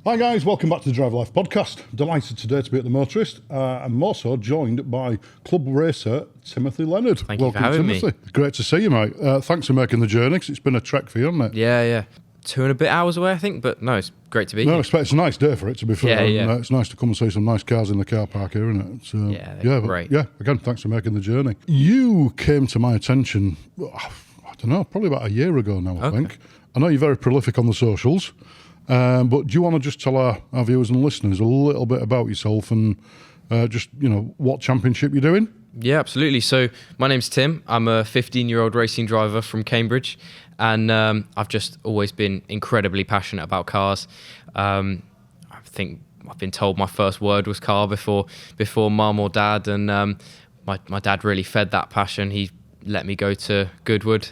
Hi guys, welcome back to the Drive Life podcast. Delighted today to be at the Motorist, and more so joined by club racer Timothy Leonard. Thank you for having me. Great to see you, mate. Thanks for making the journey, because it's been a trek for you, hasn't it? Yeah. 2 and a bit hours away, I think, but no, it's great to be here. It's a nice day for it, to be fair. Yeah. It's nice to come and see some nice cars in the car park here, isn't it? Great. Again, thanks for making the journey. You came to my attention, I don't know, probably about a year ago now, I think. I know you're very prolific on the socials. But do you want to just tell our viewers and listeners a little bit about yourself and what championship you're doing? Yeah, absolutely. So my name's Tim. I'm a 15-year-old racing driver from Cambridge, and I've just always been incredibly passionate about cars. I think I've been told my first word was car before mum or dad, and my dad really fed that passion. He let me go to Goodwood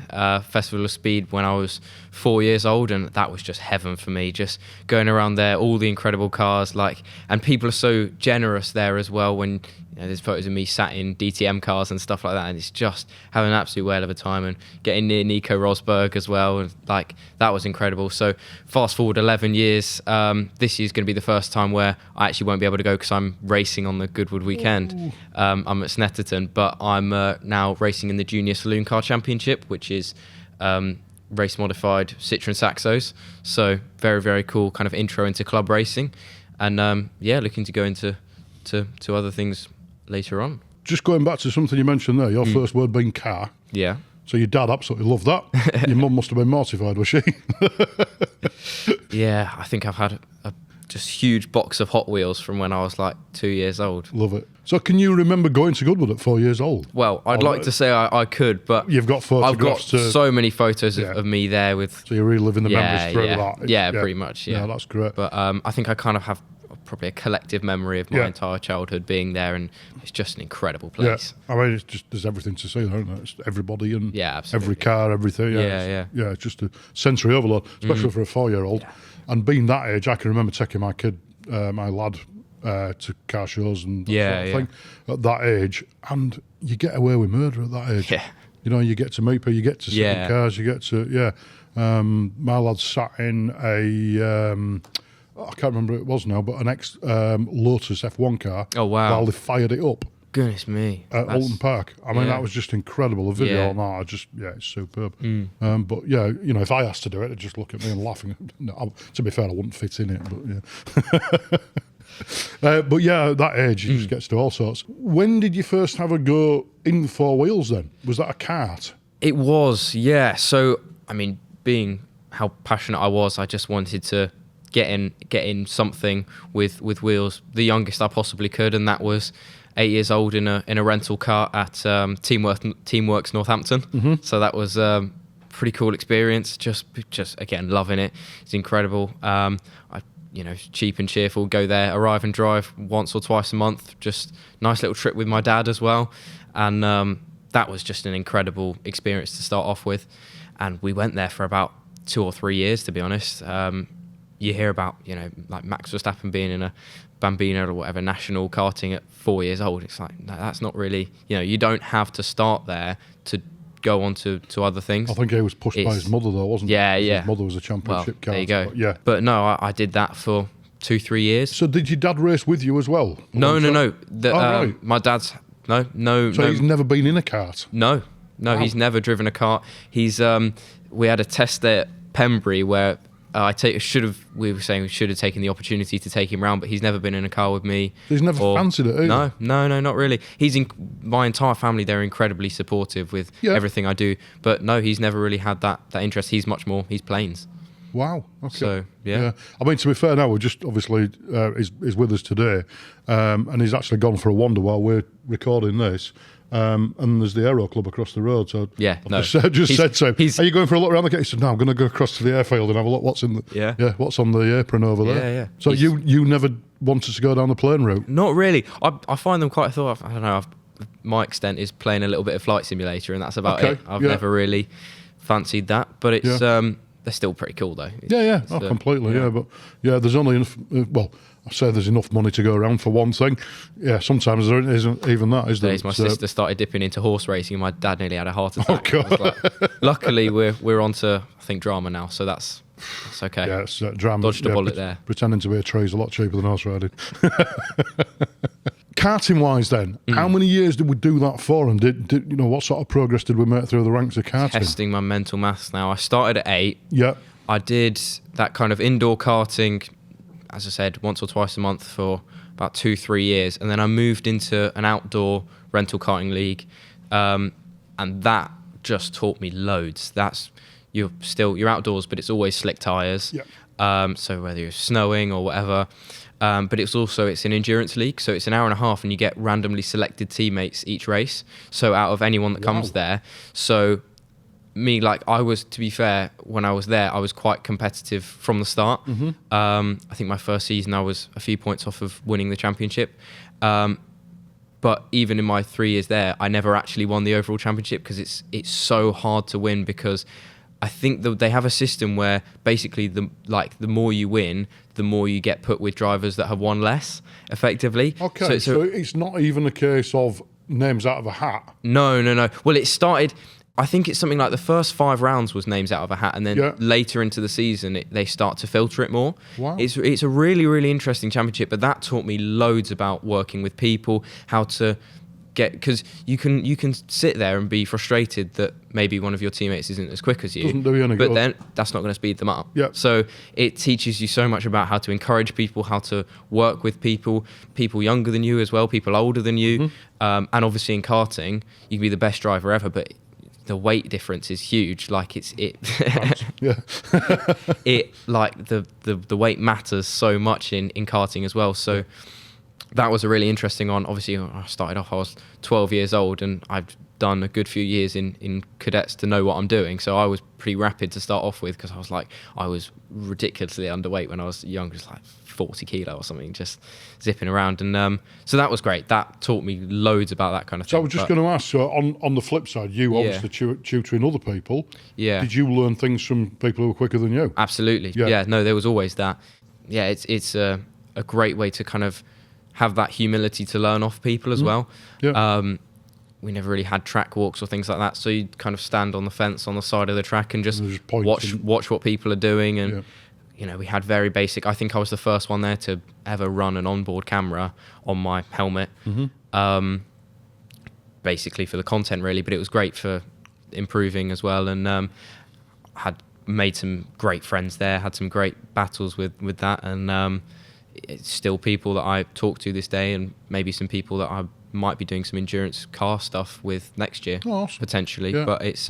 Festival of Speed when I was 4 years old, and that was just heaven for me, just going around there, all the incredible cars, and people are so generous there as well. When there's photos of me sat in DTM cars and stuff like that, and it's just having an absolute whale of a time, and getting near Nico Rosberg as well, and that was incredible. So fast forward 11 years, this year's going to be the first time where I actually won't be able to go because I'm racing on the Goodwood weekend. I'm at Snetterton, but I'm now racing in the Junior Saloon Car Championship, which is race modified Citroen Saxos. So very, very cool kind of intro into club racing, and looking to go into to other things later on. Just going back to something you mentioned there, your first word being car. Yeah. So your dad absolutely loved that. Your mum must have been mortified, was she? Yeah, I think I've had a just huge box of Hot Wheels from when I was 2 years old. Love it. So can you remember going to Goodwood at 4 years old? Well, I'd like to say I could, but you've got photographs. I've got so many photos of me there with. So you're reliving the memories through that. Yeah, pretty much. Yeah, that's great. But I think I kind of have probably a collective memory of my entire childhood being there, and it's just an incredible place. Yeah, I mean, it's just there's everything to see there, isn't it? It's everybody and absolutely. Every car, everything. Yeah, it's just a sensory overload, especially for a 4-year-old. Yeah. And being that age, I can remember taking my kid, my lad, to car shows and that sort of thing at that age, and you get away with murder at that age. Yeah. You get to meet people, you get to sit in cars, you get to my lad sat in a I can't remember what it was now, but an ex Lotus F1 car. Oh wow! While they fired it up. Goodness me! At Alton Park. I mean, that was just incredible. The video on that, it's superb. But if I asked to do it, they'd just look at me and laughing. No, to be fair, I wouldn't fit in it. But at that age, it just gets to all sorts. When did you first have a go in the 4 wheels? Then was that a kart? It was, yeah. So I mean, being how passionate I was, I just wanted to get in something with wheels, the youngest I possibly could, and that was 8 years old in a rental car at Teamworks Northampton. So that was a pretty cool experience. Just again loving it. It's incredible. Cheap and cheerful. Go there, arrive and drive once or twice a month. Just nice little trip with my dad as well, and that was just an incredible experience to start off with. And we went there for about 2 or 3 years, to be honest. You hear about, Max Verstappen being in a Bambino or whatever national karting at 4 years old. It's no, that's not really, you don't have to start there to go on to other things. I think he was pushed by his mother though, wasn't he? Yeah. His mother was a championship karter. There you go. Yeah. But no, I did that for 2-3 years. So did your dad race with you as well? No. Right. My dad's, no. So he's never been in a kart? No, he's never driven a kart. He's, we had a test there at Pembury where we were saying we should have taken the opportunity to take him round, but he's never been in a car with me. He's never fancied it either? No, not really. My entire family, they're incredibly supportive with everything I do, but no, he's never really had that interest. He's much more, he's planes. Wow. Okay. So, yeah. I mean, to be fair now, we're just obviously, he's with us today, and he's actually gone for a wander while we're recording this. And there's the Aero Club across the road. So just said to him, "Are you going for a look around the gate?" He said, "No, I'm going to go across to the airfield and have a look what's in the what's on the apron over there." Yeah. So you never wanted to go down the plane route? Not really. I find them quite. I don't know. My extent is playing a little bit of Flight Simulator, and that's about it. I've never really fancied that, but it's they're still pretty cool though. Completely. Yeah, but there's only enough. I say there's enough money to go around for one thing. Yeah, sometimes there isn't even that, is there? My sister started dipping into horse racing, and my dad nearly had a heart attack. Oh, God. Luckily, we're onto, I think, drama now, so that's That's okay. Yeah, it's drama. Dodged a bullet there. Pretending to be a tree is a lot cheaper than horse riding. Karting-wise then, how many years did we do that for? And did what sort of progress did we make through the ranks of karting? Testing my mental maths now. I started at 8. Yeah. I did that kind of indoor karting, as I said, once or twice a month for about 2-3 years. And then I moved into an outdoor rental karting league. And that just taught me loads. You're outdoors, but it's always slick tyres. Yeah. So whether you're snowing or whatever. But it's an endurance league, so it's an hour and a half, and you get randomly selected teammates each race. So out of anyone that comes there, so me, I was, to be fair, when I was there, I was quite competitive from the start. I think my first season I was a few points off of winning the championship. But even in my 3 years there, I never actually won the overall championship because it's so hard to win, because I think they have a system where basically the more you win, the more you get put with drivers that have won less, effectively. Okay, so it's not even a case of names out of a hat. No. Well, it started, I think it's something like the first 5 rounds was names out of a hat, and then later into the season, they start to filter it more. Wow. It's a really, really interesting championship, but that taught me loads about working with people, how to because you can sit there and be frustrated that maybe one of your teammates isn't as quick as you. Doesn't do you any but good. Then that's not going to speed them up. Yeah. So it teaches you so much about how to encourage people, how to work with people younger than you as well, people older than you, and obviously in karting you can be the best driver ever, but the weight difference is huge. Yeah. The weight matters so much in karting as well. So that was a really interesting one. Obviously, I started off, I was 12 years old, and I've done a good few years in cadets to know what I'm doing. So I was pretty rapid to start off with, because I was ridiculously underweight when I was young, just 40 kilo or something, just zipping around. And so that was great. That taught me loads about that kind of thing. So I was just going to ask, so on the flip side, you obviously tutoring other people. Yeah. Did you learn things from people who were quicker than you? Absolutely. Yeah, no, there was always that. Yeah, it's a great way to kind of have that humility to learn off people as well. Yeah. We never really had track walks or things like that, so you'd kind of stand on the fence on the side of the track and just watch what people are doing. And we had very basic, I think I was the first one there to ever run an onboard camera on my helmet, basically for the content really, but it was great for improving as well. And had made some great friends there, had some great battles with that, and it's still people that I talk to this day, and maybe some people that I might be doing some endurance car stuff with next year, potentially. Yeah. But it's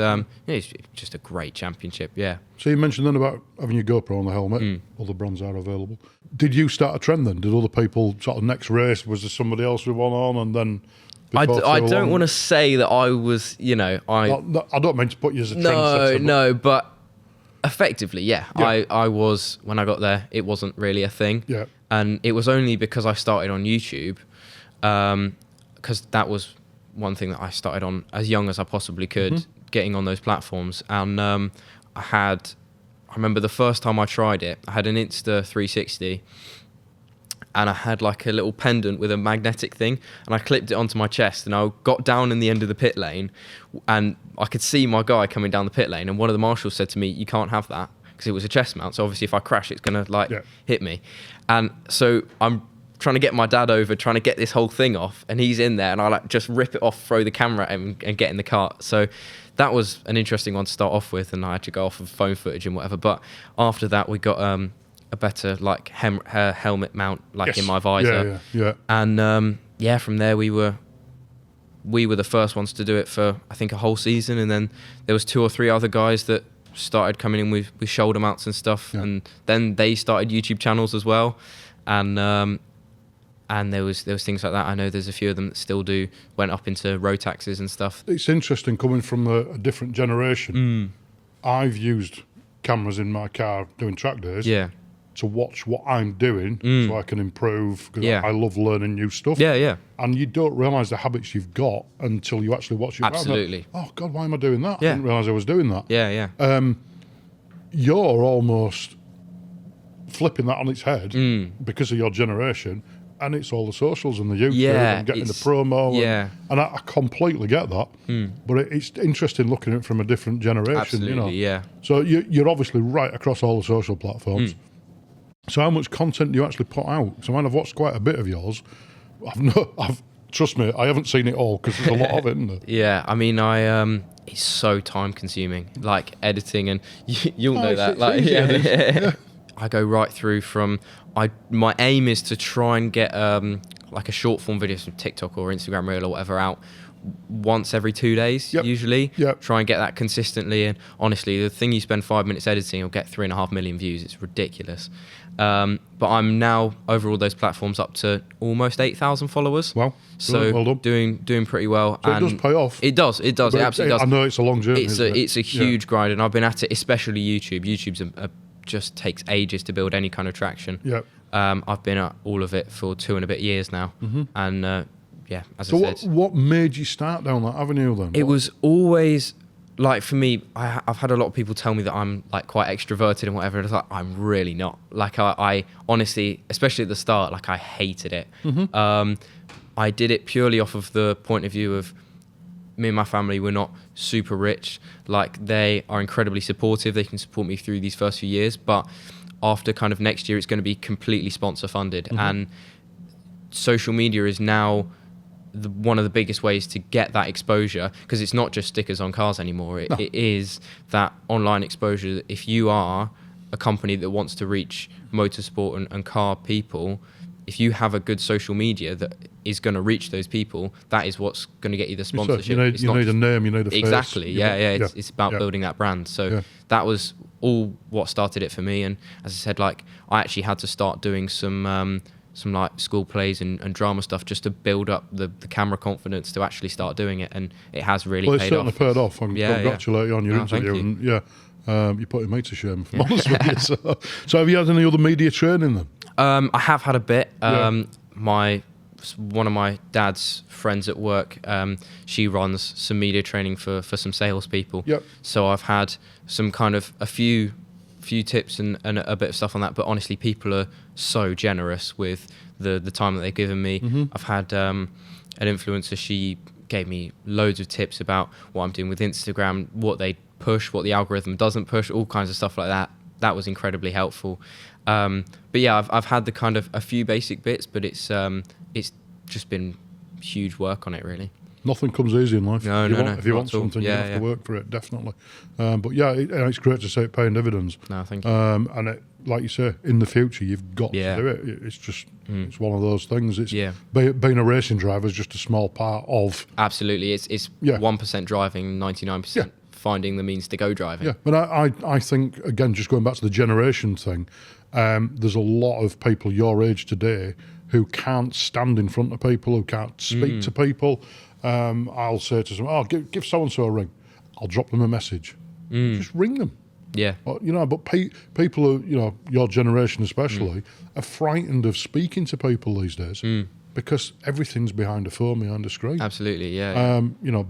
just a great championship. Yeah. So you mentioned then about having your GoPro on the helmet. Other brands are available. Did you start a trend then? Did other people sort of next race? Was there somebody else with one on, and then? I don't want to say that I was. I don't mean to put you as a trendsetter. No, but effectively, yeah. I was, when I got there, it wasn't really a thing. Yeah. And it was only because I started on YouTube, because that was one thing that I started on as young as I possibly could, getting on those platforms. And I remember the first time I tried it, I had an Insta 360, and I had like a little pendant with a magnetic thing, and I clipped it onto my chest, and I got down in the end of the pit lane, and I could see my guy coming down the pit lane, and one of the marshals said to me, "You can't have that," because it was a chest mount, so obviously if I crash, it's going to hit me. And so I'm trying to get my dad over, trying to get this whole thing off, and he's in there, and I just rip it off, throw the camera at him, and get in the cart. So that was an interesting one to start off with, and I had to go off of phone footage and whatever. But after that, we got a better helmet mount in my visor. Yeah. And from there we were the first ones to do it for I think a whole season, and then there was 2 or 3 other guys that started coming in with shoulder mounts and stuff, and then they started YouTube channels as well, and there was things like that. I know there's a few of them that still went up into road taxis and stuff. It's interesting coming from a different generation. I've used cameras in my car doing track days to watch what I'm doing so I can improve, because I love learning new stuff. And you don't realise the habits you've got until you actually watch it. Absolutely. Oh God, why am I doing that? I didn't realise I was doing that. You're almost flipping that on its head because of your generation, and it's all the socials and the YouTube and getting the promo. And I completely get that. But it's interesting looking at it from a different generation. Absolutely, So you're obviously right across all the social platforms. So how much content do you actually put out? So I've watched quite a bit of yours. Trust me, I haven't seen it all because there's a lot of it, isn't there? Yeah, I mean, it's so time consuming, like editing, and you'll know that. Like, I go right through from. My aim is to try and get like a short form video from TikTok or Instagram Reel or whatever out once every 2 days, usually. Try and get that consistently. And honestly, the thing you spend 5 minutes editing, you'll get 3.5 million views. It's ridiculous. But I'm now over all those platforms up to almost 8,000 followers. Wow. So well done. doing pretty well. So and it does pay off. It does. It absolutely does. I know it's a long journey. It's a huge grind, and I've been at it, especially YouTube. YouTube's just takes ages to build any kind of traction. I've been at all of it for 2 and a bit years now, and as I said. What made you start down that avenue then? It was always like, for me, I've had a lot of people tell me that I'm like quite extroverted and whatever. And it's like, I'm really not. Like I honestly, especially at the start, like I hated it. I did it purely off of the point of view of me and my family were not super rich. Like, they are incredibly supportive. They can support me through these first few years, but after kind of next year, it's going to be completely sponsor funded. And social media is now one of the biggest ways to get that exposure, because it's not just stickers on cars anymore. It is that online exposure. If you are a company that wants to reach motorsport and car people, if you have a good social media that is going to reach those people, that is what's going to get you the sponsorship. You need a name, you need a face. Exactly, It's about building that brand. So that was all what started it for me. And as I said, like, I actually had to start doing some like school plays and drama stuff just to build up the camera confidence to actually start doing it, and it has really paid off. Well, it's certainly paid off. I congratulate you on your interview. And you're putting me to shame, if I'm honest with you. So have you had any other media training then? I have had a bit. One of my dad's friends at work, she runs some media training for some salespeople. So I've had some kind of a few tips and a bit of stuff on that. But honestly, people are so generous with the time that they've given me. I've had an influencer. She gave me loads of tips about what I'm doing with Instagram, what they push, what the algorithm doesn't push, all kinds of stuff like that. That was incredibly helpful. But yeah, I've had the kind of a few basic bits, but it's just been huge work on it, really. Nothing comes easy in life. No. If you want something, you have to work for it, definitely. But yeah, it's great to see it paying dividends. No, thank you. And it, like you say, in the future, you've got to do it. It's just, it's one of those things. It's being a racing driver is just a small part of. Absolutely, it's 1% driving, 99% finding the means to go driving. Yeah, but I think, again, just going back to the generation thing, there's a lot of people your age today who can't stand in front of people, who can't speak to people. I'll say to someone, give so-and-so a ring. I'll drop them a message. Just ring them. Yeah. But people who, your generation especially, are frightened of speaking to people these days because everything's behind a phone, behind a screen. Absolutely, yeah.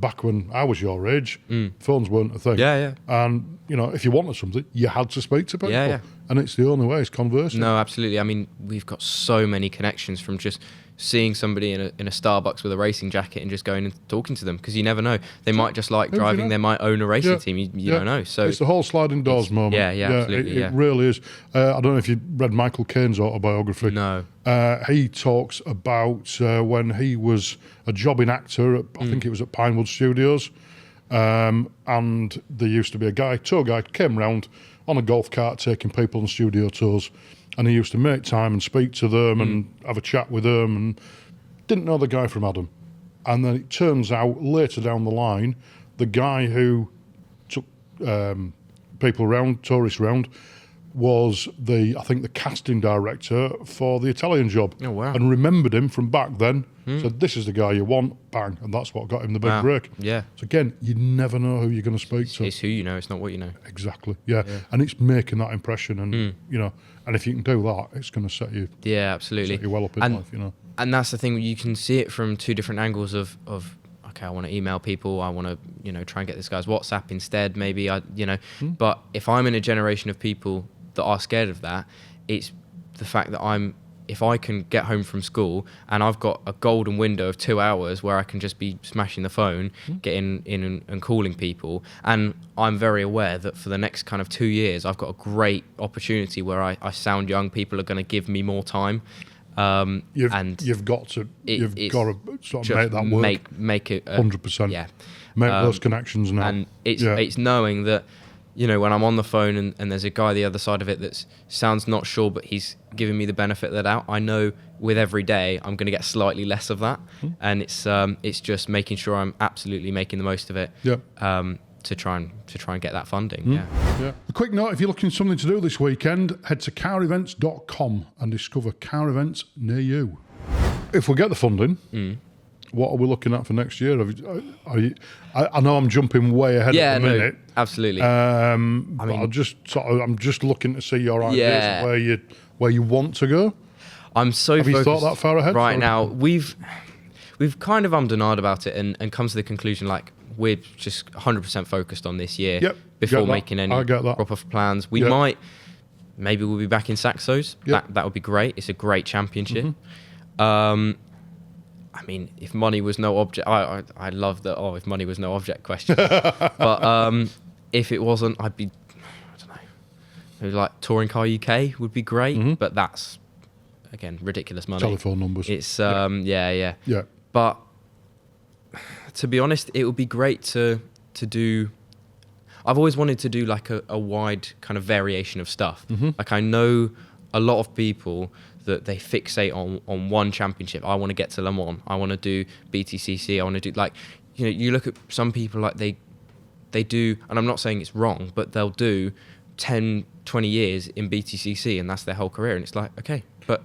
Back when I was your age, phones weren't a thing. Yeah. And, if you wanted something, you had to speak to people. Yeah. And it's the only way, it's conversing. No, absolutely. I mean, we've got so many connections from just seeing somebody in a Starbucks with a racing jacket and just going and talking to them, because you never know. They might just like driving. They might own a racing team. You don't know. So it's the whole sliding doors moment. Yeah, absolutely. It really is. I don't know if you read Michael Caine's autobiography. No. He talks about when he was a jobbing actor at, I think it was at Pinewood Studios, and there used to be a tour guide came round on a golf cart taking people on studio tours, and he used to make time and speak to them and have a chat with them, and didn't know the guy from Adam. And then it turns out later down the line, the guy who took people around, tourists around, was the casting director for the Italian Job. Oh, wow. And remembered him from back then. Said, this is the guy you want, bang. And that's what got him the big break. Yeah. So again, you never know who you're going to speak to. It's who you know, it's not what you know. Exactly, yeah. And it's making that impression, and, and if you can do that, it's going to set you absolutely. Set you well up in life, And that's the thing, you can see it from two different angles of okay, I want to email people, I want to, try and get this guy's WhatsApp instead, maybe, But if I'm in a generation of people that are scared of that, it's the fact that I'm if I can get home from school and I've got a golden window of 2 hours where I can just be smashing the phone, getting in and calling people, and I'm very aware that for the next kind of 2 years, I've got a great opportunity where I sound young. People are going to give me more time. You've got to sort of make that work. Make it 100%. Yeah, make those connections now. And it's knowing that, you know, when I'm on the phone and there's a guy the other side of it that sounds not sure, but he's giving me the benefit of the doubt, I know with every day I'm going to get slightly less of that. And it's just making sure I'm absolutely making the most of it. To try and get that funding. Yeah. A quick note: if you're looking for something to do this weekend, head to carevents.com and discover car events near you. If we get the funding, what are we looking at for next year? I know I'm jumping way ahead at the minute. Absolutely. I mean, I'm just looking to see your ideas of where you want to go. I'm so Have focused you thought that far ahead? right now. We've kind of ummed and ahed about it and come to the conclusion, like, we're just 100% focused on this year before making any proper plans. We maybe we'll be back in Saxos. That would be great. It's a great championship. I mean, if money was no object, I love the if money was no object question. But if it wasn't, I'd be, I don't know, maybe like Touring Car UK would be great. But that's, again, ridiculous money. Telephone numbers. It's yeah. But to be honest, it would be great to do. I've always wanted to do like a wide kind of variation of stuff. Like, I know a lot of people that they fixate on one championship. I want to get to Le Mans. I want to do BTCC. I want to do, like, you know, you look at some people, like they do, and I'm not saying it's wrong, but they'll do 10, 20 years in BTCC and that's their whole career. And it's like, okay, but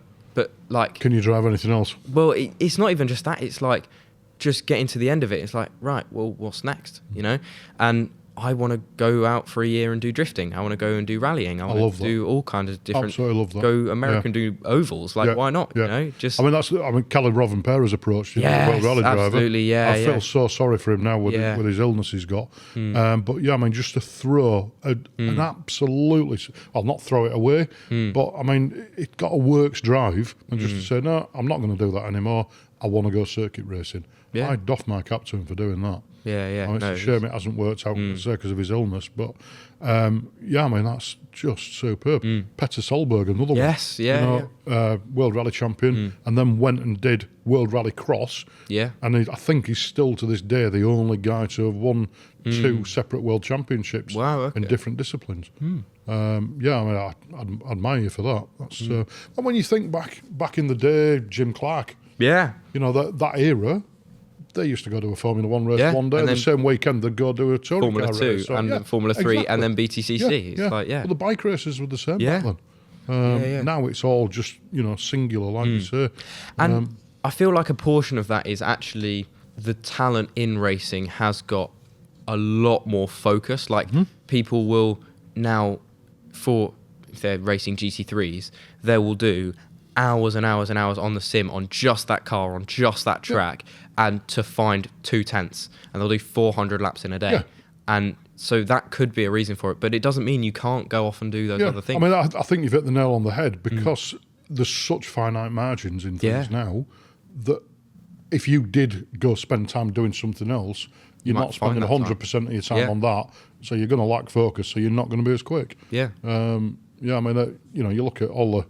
like, can you drive anything else? Well, it's not even just that. It's like, just getting to the end of it, it's like, right, well, what's next, you know? And I want to go out for a year and do drifting. I want to go and do rallying. I want to do all kinds of different. Absolutely love that. Go American, do ovals. Like, why not? You know, just. I mean, Caleb Rovenpera's approach. The World Rally driver. Absolutely, I feel so sorry for him now with his illness he's got. But yeah, I mean, just to throw an absolutely, I'll not throw it away, but I mean, it got a works drive, and just to say, no, I'm not going to do that anymore. I want to go circuit racing. I doff my cap to him for doing that. Yeah. I mean, it's a shame it hasn't worked out because of his illness, but I mean, that's just superb. Petter Solberg, another one. World Rally champion, and then went and did World Rally Cross. And I think he's still to this day the only guy to have won 2 separate world championships in different disciplines. I mean, I admire you for that. That's and when you think back in the day, Jim Clark. You know, that era, they used to go to a Formula 1 race one day, and the same weekend they'd go do a touring car race. Formula 2 and Formula 3 and then BTCC. It's like, Well, the bike races were the same back then. Now it's all just, you know, singular, like you say. And I feel like a portion of that is actually the talent in racing has got a lot more focus. Like, people will now, if they're racing GT3s, they will do hours and hours and hours on the sim on just that car, on just that track, and to find 2/10, and they'll do 400 laps in a day. And so that could be a reason for it, but it doesn't mean you can't go off and do those other things. I mean, I think you've hit the nail on the head, because there's such finite margins in things now that if you did go spend time doing something else, you're not spending 100% of your time on that, so you're going to lack focus, so you're not going to be as quick. I mean, you know, you look at all the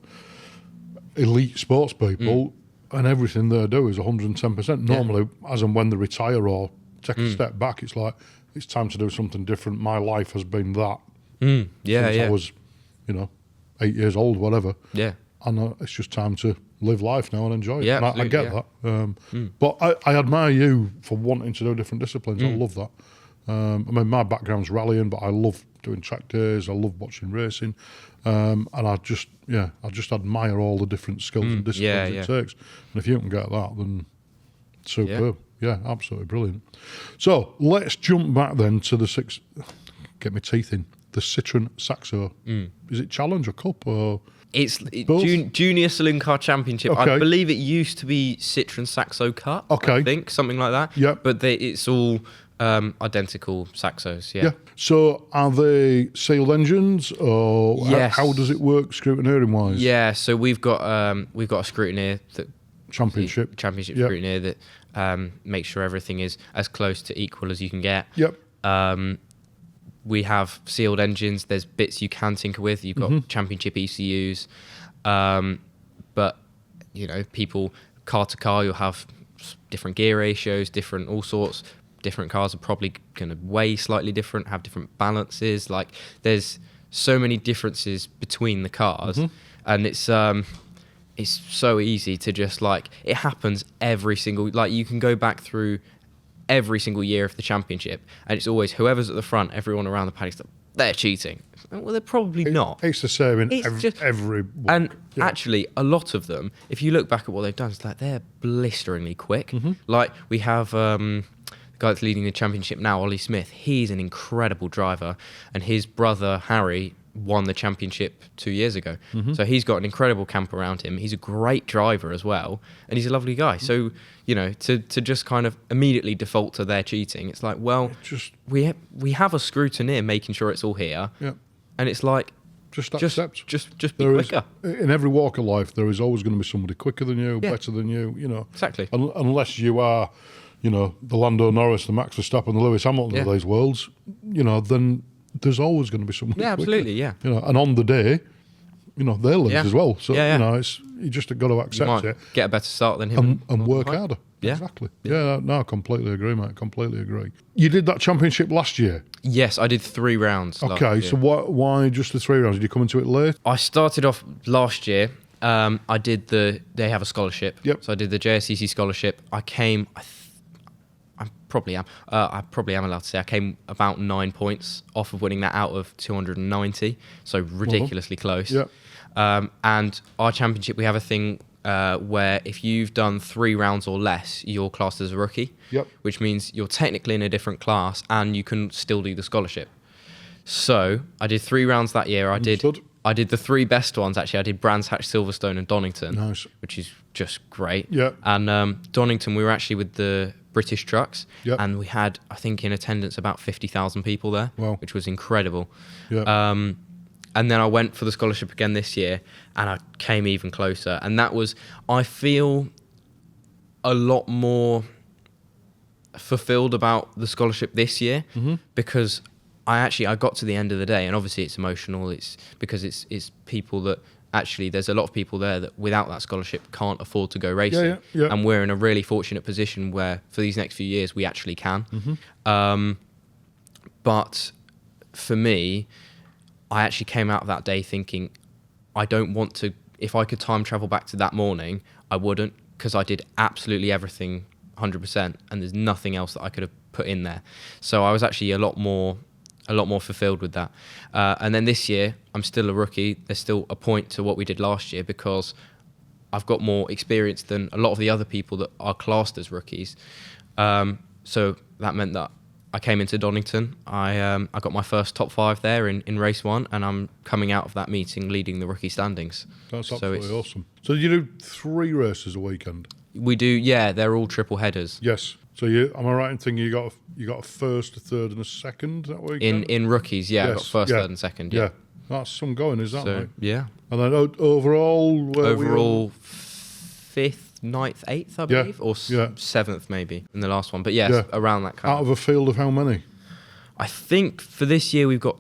elite sports people, and everything they do is 110%. Normally, as and when they retire or take a step back, it's like, it's time to do something different. My life has been that since I was, you know, 8 years old, whatever. And it's just time to live life now and enjoy it. And I get that. But I admire you for wanting to do different disciplines. I love that. I mean, my background's rallying, but I love doing track days. I love watching racing. And I just admire all the different skills and disciplines it takes. And if you can get that, then superb. Absolutely brilliant. So let's jump back then to the get my teeth in, the Citroen Saxo. Is it Challenge or Cup or? It's Junior Saloon Car Championship. I believe it used to be Citroen Saxo Cup. I think something like that. But it's all Identical Saxos, yeah. So are they sealed engines, or yes. how does it work scrutineering wise? Yeah, so we've got a scrutineer that Championship scrutineer that makes sure everything is as close to equal as you can get. We have sealed engines. There's bits you can tinker with. You've got championship ECUs, but people car to car, you'll have different gear ratios, different all sorts. Different cars are probably going to weigh slightly different, have different balances. Like there's so many differences between the cars, and it's so easy to just it happens every single, you can go back through every single year of the championship, and it's always whoever's at the front, everyone around the paddock, they're cheating. Well, they're probably not. It's the same in every and actually, a lot of them, if you look back at what they've done, it's they're blisteringly quick. Like we have the guy that's leading the championship now, Ollie Smith. He's an incredible driver, and his brother Harry won the championship 2 years ago. So he's got an incredible camp around him. He's a great driver as well, and he's a lovely guy. So to just kind of immediately default to their cheating, it's we have a scrutineer making sure it's all here, and it's just accept. Just be quicker. In every walk of life, there is always going to be somebody quicker than you, better than you. Exactly. Unless you are, the Lando Norris, the Max Verstappen, the Lewis Hamilton of those worlds, then there's always going to be somebody quicker. Absolutely, yeah. And on the day, they'll lose as well. So you just got to accept it. Get a better start than him and work harder. Yeah. Exactly. Yeah, no, I completely agree, mate. Completely agree. You did that championship last year? Yes, I did 3 rounds. Okay, so why just the 3 rounds? Did you come into it late? I started off last year. I did they have a scholarship. So I did the JSCC scholarship. I came, I probably am allowed to say I came about 9 points off of winning that out of 290. So ridiculously close. And our championship, we have a thing where if you've done 3 rounds or less, you're classed as a rookie, which means you're technically in a different class and you can still do the scholarship. So I did 3 rounds that year. I did the 3 best ones, actually. I did Brands Hatch, Silverstone and Donington, which is just great. And Donington, we were actually with the British trucks, and we had, I think, in attendance about 50,000 people there, which was incredible. And then I went for the scholarship again this year, and I came even closer. And that was, I feel a lot more fulfilled about the scholarship this year, because I got to the end of the day, and obviously it's emotional. It's because it's people that actually, there's a lot of people there that without that scholarship can't afford to go racing. And we're in a really fortunate position where for these next few years we actually can. But for me, I actually came out of that day thinking, I don't want to, if I could time travel back to that morning, I wouldn't, because I did absolutely everything 100%, and there's nothing else that I could have put in there. So I was actually a lot more fulfilled with that. And then this year, I'm still a rookie. There's still a point to what we did last year, because I've got more experience than a lot of the other people that are classed as rookies. So that meant that I came into Donington. I got my first top 5 there in race 1, and I'm coming out of that meeting leading the rookie standings. That's absolutely awesome. So did you do 3 races a weekend? We do, yeah. They're all triple headers. Yes. So am I right in thinking you got a first, a third, and a second that weekend? In rookies, yeah. Yes. I got first, third, and second. Yeah. That's some going, is that right? Yeah. And then overall, overall 5th, 9th, 8th, I believe, or 7th maybe in the last one. But around that kind. Out of a field of how many? I think for this year we've got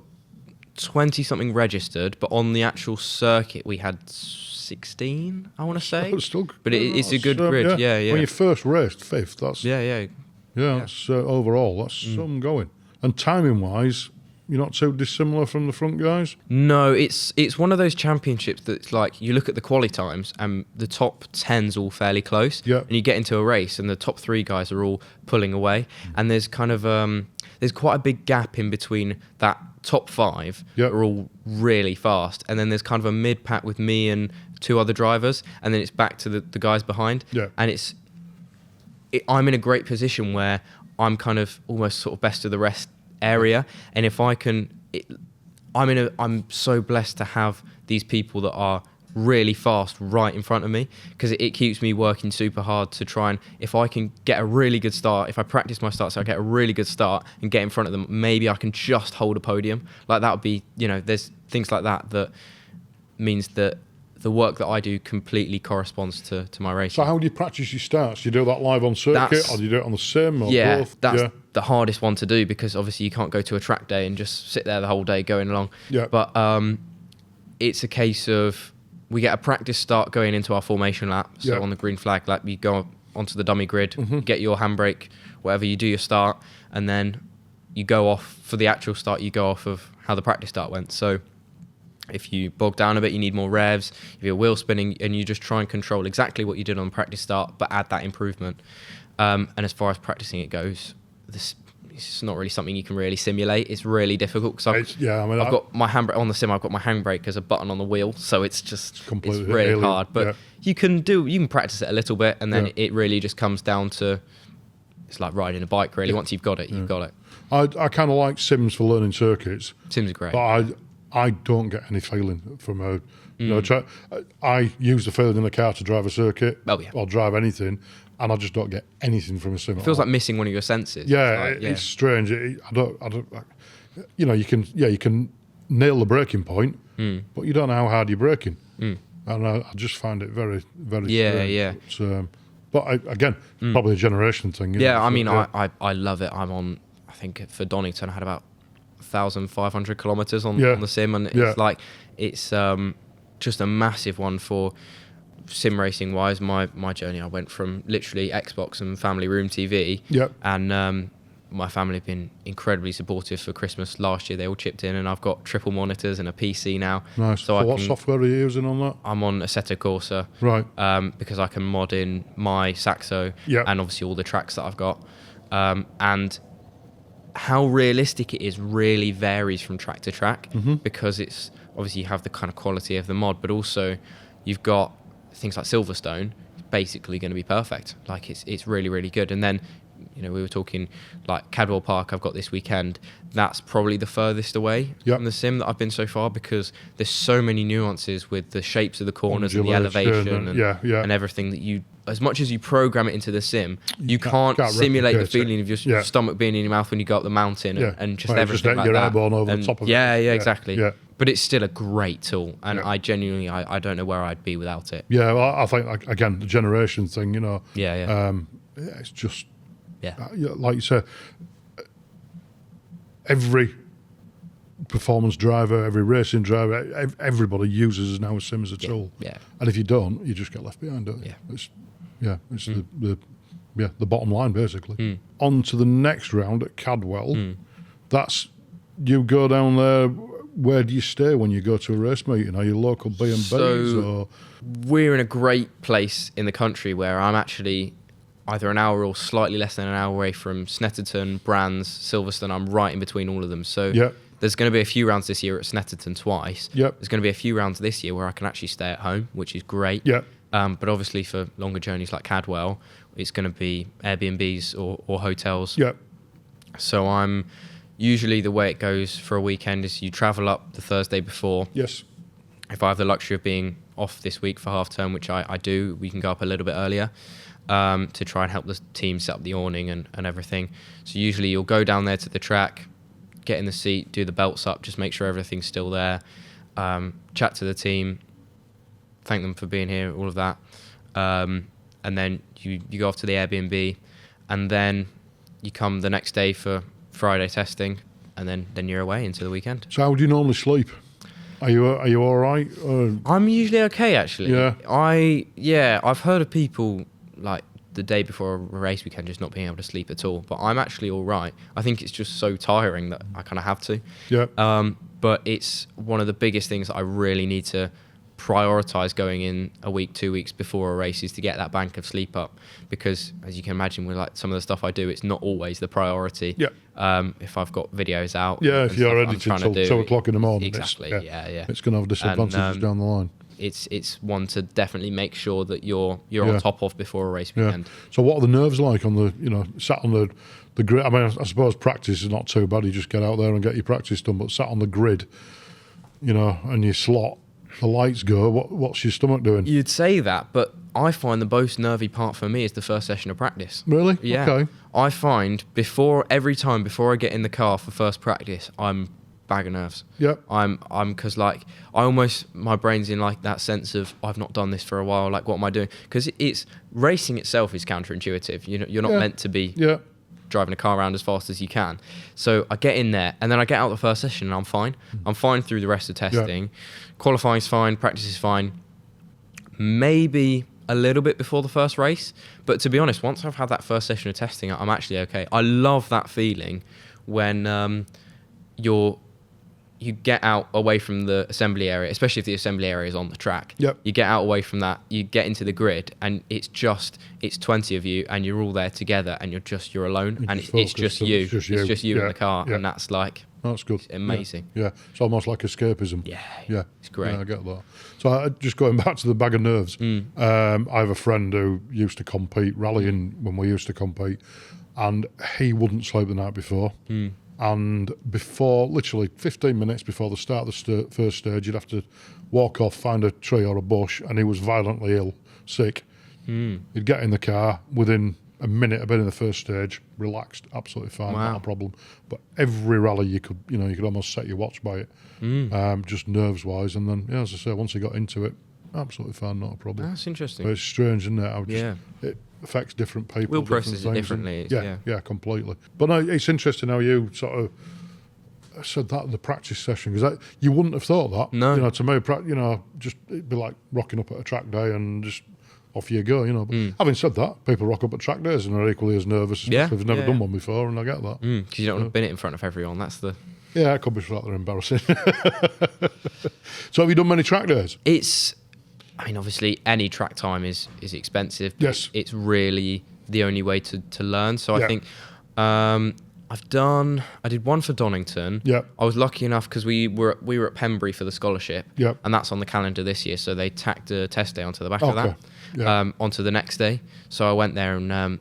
20 something registered, but on the actual circuit we had 16, I want to say. But it's a good grid. Yeah. When you first raced 5th, that's yeah. That's overall that's some going. And timing wise, you're not so dissimilar from the front guys? No, it's one of those championships that's like, you look at the quali times and the top 10's all fairly close. And you get into a race and the top 3 guys are all pulling away. And there's kind of there's quite a big gap in between that top 5 that are all really fast, and then there's kind of a mid pack with me and 2 other drivers, and then it's back to the guys behind. And I'm in a great position where I'm kind of almost sort of best of the rest area, and if I can, I'm so blessed to have these people that are really fast right in front of me, because it keeps me working super hard to try and, if I can get a really good start, if I practice my start so I get a really good start and get in front of them, maybe I can just hold a podium. Like that would be, there's things like that means that the work that I do completely corresponds to my racing. So how do you practice your starts? Do you do that live on circuit, or do you do it on the sim, or both? That's the hardest one to do, because obviously you can't go to a track day and just sit there the whole day going along. Yeah. But it's a case of, we get a practice start going into our formation lap. So on the green flag lap, you go onto the dummy grid, get your handbrake, whatever, you do your start, and then you go off for the actual start. You go off of how the practice start went. So if you bog down a bit, you need more revs, if you're wheel spinning, and you just try and control exactly what you did on practice start, but add that improvement. And as far as practicing it goes, it's not really something you can really simulate. It's really difficult, because I've got my handbrake on the sim. I've got my handbrake as a button on the wheel, so it's really alien. Hard. But you can practice it a little bit, and then it really just comes down to, it's like riding a bike. Really, once you've got it, you've got it. I kind of like sims for learning circuits. Sims are great, but I don't get any feeling from a. I use the feeling in the car to drive a circuit or drive anything, and I just don't get anything from a sim. It feels like missing one of your senses. It's strange. I don't. You can nail the braking point, but you don't know how hard you're braking, and I just find it very, very strange. But again, probably a generation thing. I love it. I'm on, I think for Donington I had about 1,500 kilometers on the sim, and it's just a massive one for sim racing wise. My journey, I went from literally Xbox and family room TV, and my family have been incredibly supportive. For Christmas last year, they all chipped in, and I've got triple monitors and a PC now. Nice. So what software are you using on that? I'm on Assetto Corsa, right? Because I can mod in my Saxo and obviously all the tracks that I've got, and how realistic it is really varies from track to track, because it's obviously you have the kind of quality of the mod, but also you've got things like Silverstone, basically going to be perfect. Like it's really, really good. And then, we were talking like Cadwell Park I've got this weekend. That's probably the furthest away from the sim that I've been so far, because there's so many nuances with the shapes of the corners and the elevation and everything that you, as much as you program it into the sim, you can't simulate the feeling of your stomach being in your mouth when you go up the mountain and just everything like your that. Airborne over the top of it. Exactly. Yeah. But it's still a great tool, and I genuinely, I don't know where I'd be without it. Yeah, well, I think, again, the generation thing, it's just, like you said, every performance driver, every racing driver, everybody uses now a sim as a tool. Yeah. And if you don't, you just get left behind, don't you? It's the bottom line, basically. On to the next round at Cadwell. That's, you go down there. Where do you stay when you go to a race meeting? Are you local B&Bs? So we're in a great place in the country where I'm actually either an hour or slightly less than an hour away from Snetterton, Brands, Silverstone. I'm right in between all of them. So there's going to be a few rounds this year at Snetterton twice. There's going to be a few rounds this year where I can actually stay at home, which is great. But obviously for longer journeys like Cadwell, it's going to be Airbnbs or hotels. So I'm... Usually the way it goes for a weekend is you travel up the Thursday before. Yes. If I have the luxury of being off this week for half term, which I do, we can go up a little bit earlier to try and help the team set up the awning and everything. So usually you'll go down there to the track, get in the seat, do the belts up, just make sure everything's still there, chat to the team, thank them for being here, all of that. And then you go off to the Airbnb, and then you come the next day for Friday testing, and then you're away into the weekend. So how do you normally sleep? Are you all right? I'm usually okay, actually. Yeah. I've heard of people like the day before a race weekend just not being able to sleep at all, but I'm actually all right. I think it's just so tiring that I kind of have to. But it's one of the biggest things that I really need to prioritize going in a week, 2 weeks before a race, is to get that bank of sleep up, because as you can imagine with like some of the stuff I do, it's not always the priority. If I've got videos out, if you're ready till 2 o'clock in the morning, exactly, it's going to have disadvantages down the line. It's one to definitely make sure that you're on top of before a race weekend. So what are the nerves like on the sat on the grid? I mean, I suppose practice is not too bad, you just get out there and get your practice done, but sat on the grid, and your slot, the lights go, what's your stomach doing? You'd say that, but I find the most nervy part for me is the first session of practice. Really? Yeah. Okay. I find every time before I get in the car for first practice, I'm bag of nerves. Yeah. I'm because like my brain's in like that sense of I've not done this for a while. Like, what am I doing? Because it's racing itself is counterintuitive. You're not meant to be driving a car around as fast as you can. So I get in there and then I get out the first session and I'm fine. I'm fine through the rest of testing. Yeah. Qualifying's fine, practice is fine. Maybe a little bit before the first race, but to be honest, once I've had that first session of testing, I'm actually okay. I love that feeling when you get out away from the assembly area, especially if the assembly area is on the track. Yep. You get out away from that, you get into the grid, and it's 20 of you, and you're all there together, and you're alone, and it's just you. It's just you in the car, and that's like... That's good. Amazing. Yeah. It's almost like escapism. Yeah. It's great. Yeah, I get that. So just going back to the bag of nerves, I have a friend who used to compete, rallying when we used to compete, and he wouldn't sleep the night before. And before, literally 15 minutes before the start of the first stage, you'd have to walk off, find a tree or a bush, and he was violently ill, sick. He'd get in the car within a minute of being in the first stage, relaxed, absolutely fine, not a problem. But every rally you could almost set your watch by it, just nerves wise. And then, as I say, once he got into it, absolutely fine, not a problem. That's interesting. But it's strange, isn't it? It affects different people. We'll process it differently. Yeah, completely. But no, it's interesting how you sort of said that in the practice session, because you wouldn't have thought that. No. To me, just it'd be like rocking up at a track day and just off you go, But having said that, people rock up at track days and are equally as nervous if they've never done one before, and I get that. Because you don't want to bin it in front of everyone. That's the... Yeah, it could be rather embarrassing. So have you done many track days? Obviously, any track time is expensive. But yes. It's really the only way to learn. So I think I did one for Donington. Yeah. I was lucky enough because we were at Pembury for the scholarship. Yeah. And that's on the calendar this year. So they tacked a test day onto the back of that. Yeah. Onto the next day. So I went there and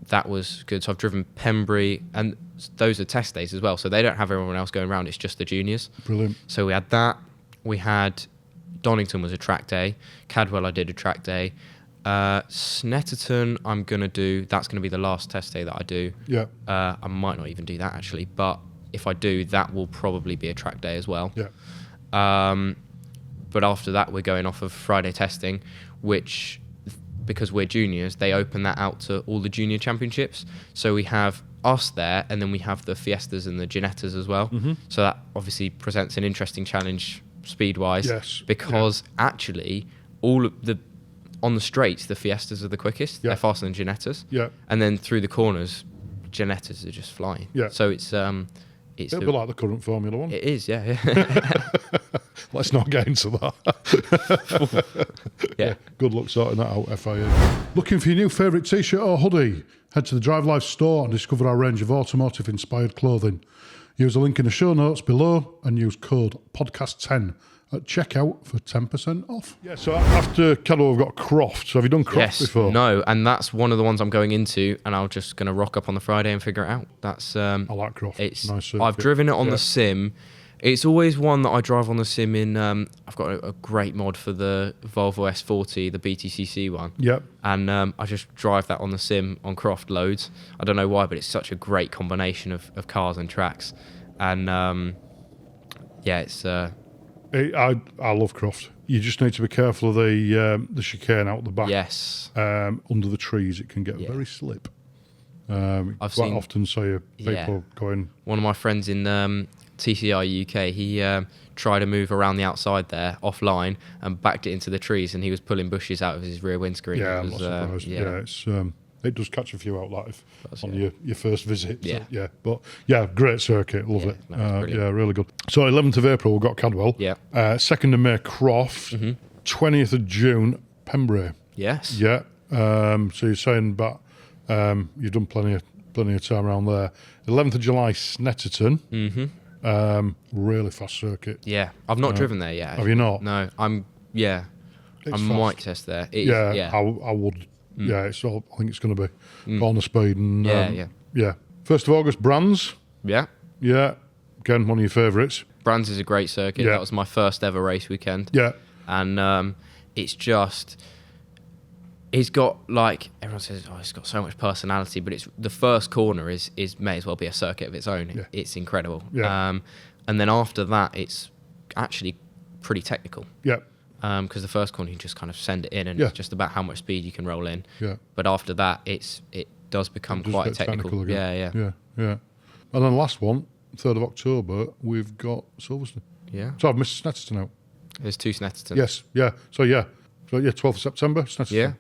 that was good. So I've driven Pembury, and those are test days as well. So they don't have everyone else going around. It's just the juniors. Brilliant. So we had that. We had Donington was a track day. Cadwell I did a track day. Snetterton that's going to be the last test day that I do. Yeah. I might not even do that actually, but if I do, that will probably be a track day as well. Yeah. But after that, we're going off of Friday testing, which, because we're juniors, they open that out to all the junior championships. So we have us there, and then we have the Fiestas and the Ginettas as well. So that obviously presents an interesting challenge speed-wise. Yes. Because actually, on the straights, the Fiestas are the quickest. They're faster than Ginettas. Yeah. And then through the corners, Ginettas are just flying. Yeah. So it'll be like the current Formula One. It is, yeah. Let's not get into that. Yeah. Good luck sorting that out, FIA. Looking for your new favourite t-shirt or hoodie? Head to the Drive Life store and discover our range of automotive-inspired clothing. Use the link in the show notes below and use code podcast10 at checkout for 10% off. Yeah, so after Cadwell, we've got Croft. So have you done Croft before? No, and that's one of the ones I'm going into, and I'm just going to rock up on the Friday and figure it out. That's I like Croft. It's nice circuit. I've driven it on the sim. It's always one that I drive on the sim in. I've got a great mod for the Volvo S40, the BTCC one. Yep. And I just drive that on the sim on Croft loads. I don't know why, but it's such a great combination of cars and tracks. And it's... I love Croft. You just need to be careful of the chicane out the back. Yes. Under the trees, it can get very slip. I've often see people going... One of my friends in TCI UK, he tried to move around the outside there offline and backed it into the trees, and he was pulling bushes out of his rear windscreen. Yeah, I'm not surprised. It does catch a few out live on your first visit. Yeah. So, but great circuit. Love it. No, really good. So 11th of April, we've got Cadwell. Yeah. 2nd of May, Croft. 20th of June, Pembury. Yes. Yeah. So you're saying about you've done plenty of time around there. 11th of July, Snetterton. Really fast circuit. Yeah. I've not driven there yet. Have you not? No. I might test there. I would. Yeah, I think it's going to be corner speed and 1st of August, Brands. Yeah. again, one of your favourites. Brands is a great circuit. That was my first ever race weekend. Yeah. And it's just, it's got like, everyone says, oh, it's got so much personality, but it's the first corner is may as well be a circuit of its own. Yeah. It's incredible. Yeah. And then after that, it's actually pretty technical. Yeah. Because the first corner you just kind of send it in, and it's just about how much speed you can roll in. Yeah. But after that, it does become quite technical. Yeah. And then the last one, 3rd of October, we've got Silverstone. Yeah. So I've missed Snetterton out. There's 2 Snettertons. Yes. Yeah. So 12th of September, Snetterton. Yeah.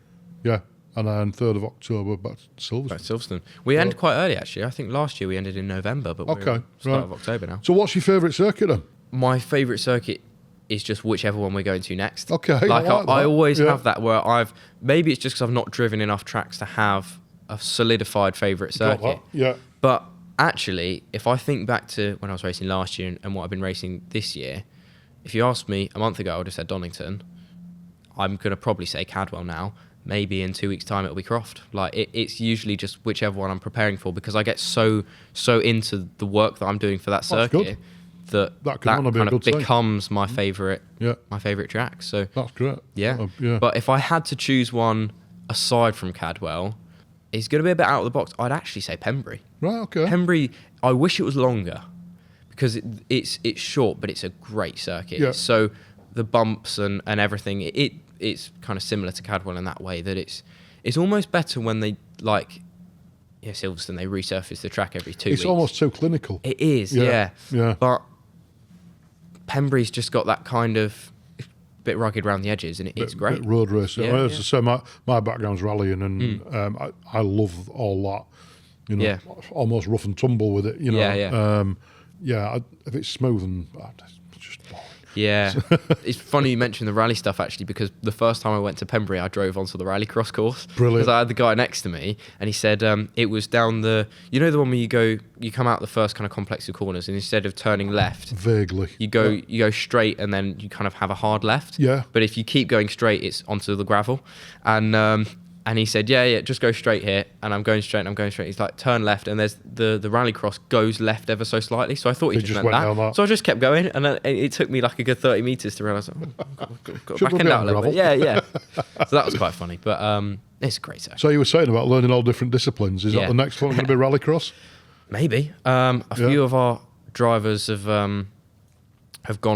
Yeah. And then 3rd of October, back to Silverstone. Back to Silverstone. We ended quite early, actually. I think last year we ended in November, but we're start of October now. So what's your favourite circuit then? My favourite circuit is just whichever one we're going to next. Okay. Like I always have that where maybe it's just because I've not driven enough tracks to have a solidified favourite circuit. Yeah. But actually, if I think back to when I was racing last year and what I've been racing this year, if you asked me a month ago, I would have said Donington. I'm going to probably say Cadwell now. Maybe in 2 weeks' time it'll be Croft. Like it's usually just whichever one I'm preparing for, because I get so into the work that I'm doing for that circuit that kind of becomes my favourite track. So that's great. Yeah. But if I had to choose one aside from Cadwell, it's going to be a bit out of the box. I'd actually say Pembrey. Right. Okay. Pembrey. I wish it was longer, because it's short, but it's a great circuit. Yeah. So the bumps and everything, it's kind of similar to Cadwell in that way, that it's almost better when they Silverstone, they resurface the track every 2 weeks. It's almost too clinical. It is, yeah. But Pembrey's just got that kind of bit rugged around the edges, and it's great. Bit road racing. As I say, my background's rallying, and I love all that. Almost rough and tumble with it. If it's smooth and it's just boring. Yeah. It's funny you mentioned the rally stuff, actually, because the first time I went to Pembrey, I drove onto the rallycross course. Brilliant. Because I had the guy next to me, and he said it was down the one where you come out the first kind of complex of corners, and instead of turning left, vaguely, you go straight, and then you kind of have a hard left. Yeah. But if you keep going straight, it's onto the gravel. And he said, just go straight here. And I'm going straight, He's like, turn left, and there's the rallycross goes left ever so slightly. So I thought he just meant that. So I just kept going, and it took me like a good 30 metres to realise, got back in that a little bit. Yeah. So that was quite funny. But it's a great circuit. So you were saying about learning all different disciplines. Is that the next one going to be rallycross? Maybe. A few of our drivers have gone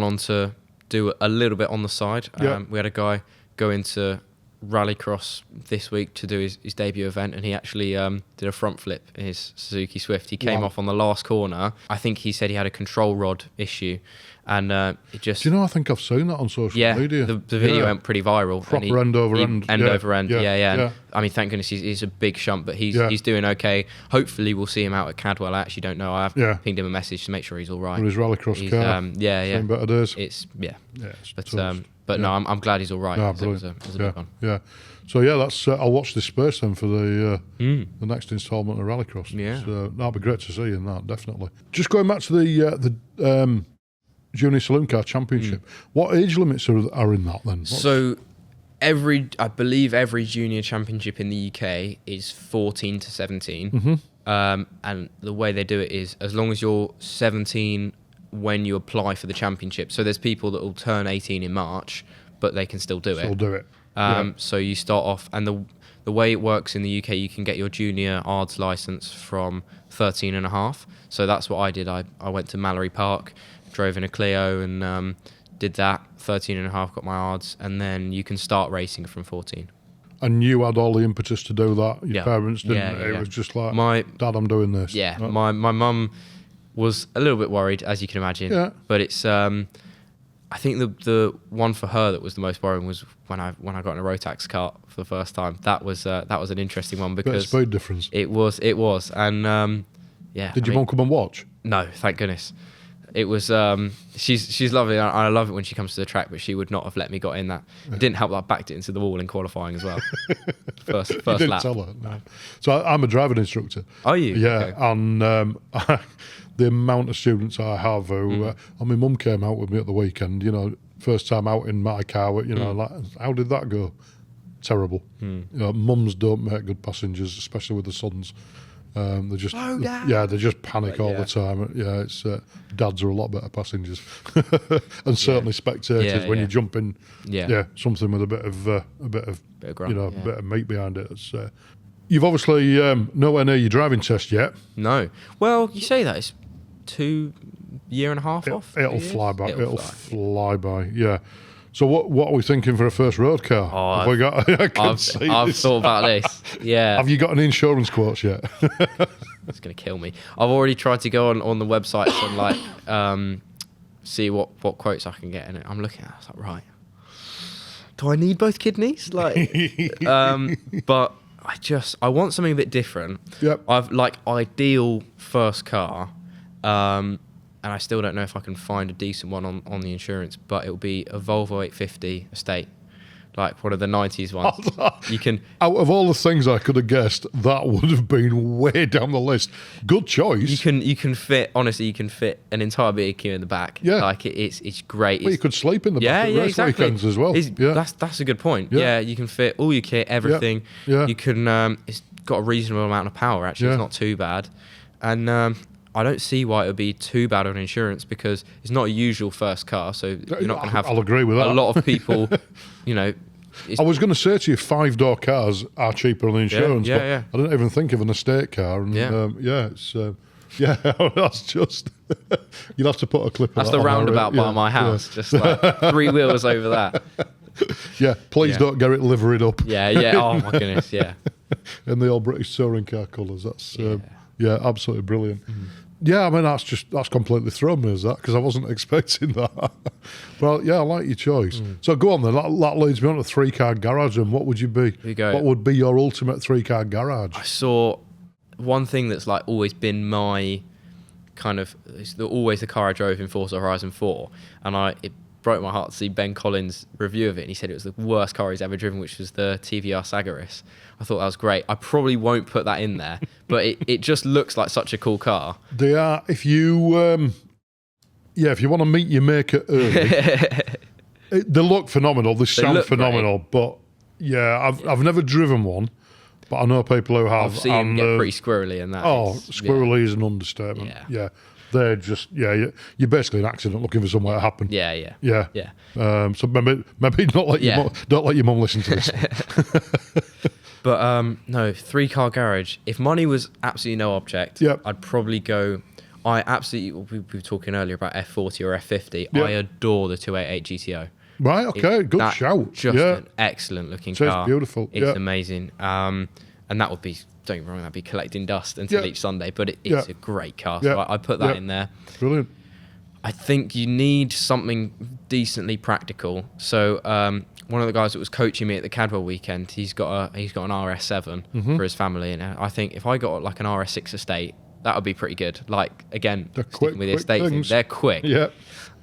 on to do a little bit on the side. We had a guy go into rallycross this week to do his debut event, and he actually did a front flip in his Suzuki Swift. He came off on the last corner. I think he said he had a control rod issue, and it just... Do you know, I think I've seen that on social media. The video went pretty viral. Proper end over end. End over end, yeah. I mean, thank goodness he's a big shunt, but he's doing okay. Hopefully we'll see him out at Cadwell. I actually don't know. I have pinged him a message to make sure he's all right. With his rallycross car. Seen better days. It's But no, I'm glad he's all right. No, it was a big one. Yeah. So that's I'll watch this space then for the next instalment of rallycross. Yeah. So that'll be great to see in that, definitely. Just going back to the Junior Saloon Car Championship. What age limits are in that then? So I believe every junior championship in the UK is 14 to 17. Mm-hmm. And the way they do it is, as long as you're 17 when you apply for the championship. So there's people that will turn 18 in March, but they can still do it. So you start off, and the way it works in the UK, you can get your junior ARDS license from 13 and a half. So that's what I did. I went to Mallory Park, drove in a Clio, and did that. 13 and a half, got my ARDS, and then you can start racing from 14. And you had all the impetus to do that. Your parents didn't. It was just like, Dad, I'm doing this. Yeah, my mum was a little bit worried, as you can imagine. Yeah. But it's I think the one for her that was the most worrying was when I got in a Rotax kart for the first time. That was an interesting one because speed difference. It was, and Did your mum come and watch? No, thank goodness. It was she's lovely. I love it when she comes to the track, but she would not have let me got in that. It didn't help that I backed it into the wall in qualifying as well. First you didn't lap. Tell her, no. So I'm a driving instructor. Are you? Yeah, okay. And the amount of students I have who, my mum came out with me at the weekend. First time out in my car. Like, how did that go? Terrible. Mums don't make good passengers, especially with the sons. They just they just panic all the time. Yeah, it's dads are a lot better passengers, and certainly spectators when you jump in. Something with a bit of grunt, a bit of meat behind it. It's, you've obviously nowhere near your driving test yet. No. Well, you say that it's 2.5 years off. It'll fly by. It'll fly by. Yeah. So what are we thinking for a first road car? Oh, have we got? I've thought about this. Yeah. Have you got any insurance quotes yet? It's gonna kill me. I've already tried to go on the websites and like see what quotes I can get in it. I'm looking at it. I was like, right, do I need both kidneys? Like, but I want something a bit different. Yep. I've like ideal first car. And I still don't know if I can find a decent one on the insurance, but it will be a Volvo 850 estate, like one of the 90s ones. You can, out of all the things I could have guessed, that would have been way down the list. Good choice. You can fit, honestly, you can fit an entire BQ in the back. Yeah. Like it's great. Well, you could sleep in the back at race weekends as well. That's a good point. Yeah, you can fit all your kit, everything. Yeah. You can, it's got a reasonable amount of power, actually. It's not too bad. And, I don't see why it would be too bad on insurance because it's not a usual first car, so you're not going to have. I'll agree with that. A lot of people, you know. I was going to say to you, 5-door cars are cheaper on the insurance, but I didn't even think of an estate car. And, it's that's just. You'll have to put a clip. That's of the that roundabout by my house, just like 3 wheels over that. Yeah, please don't get it liveried up. Yeah. Oh my goodness, yeah. In the old British touring car colours, that's absolutely brilliant. Yeah, I mean that's completely thrown me as that because I wasn't expecting that. Well, yeah, I like your choice. So go on then. That leads me on to 3-car garage. And what would you be? There you go. What would be your ultimate 3-car garage? I saw one thing that's like always been my kind of always the car I drove in Forza Horizon 4, and it broke my heart to see Ben Collins' review of it, and he said it was the worst car he's ever driven, which was the TVR Sagaris. I thought that was great. I probably won't put that in there, but it just looks like such a cool car. They are. If you want to meet your maker early, they look phenomenal. They sound phenomenal. Great. But yeah, I've never driven one, but I know people who have. I've seen them get pretty squirrely in that. Oh, squirrely is an understatement. Yeah. They're just you're basically an accident looking for somewhere to happen. Yeah. So maybe don't let your mum listen to this. But no, 3-car garage. If money was absolutely no object, I'd probably go. We were talking earlier about F40 or F50. I adore the 288 GTO. Right. Okay. Good shout. Just an excellent looking car. It's beautiful. It's amazing. And that would be. Don't get me wrong, that'd be collecting dust until each Sunday, but it's a great car, so I put that in there. Brilliant. I think you need something decently practical. So one of the guys that was coaching me at the Cadwell weekend, he's got an RS7 for his family, and I think if I got like an RS6 estate, that would be pretty good. Like again, sticking with the estate thing, they're quick. Yeah.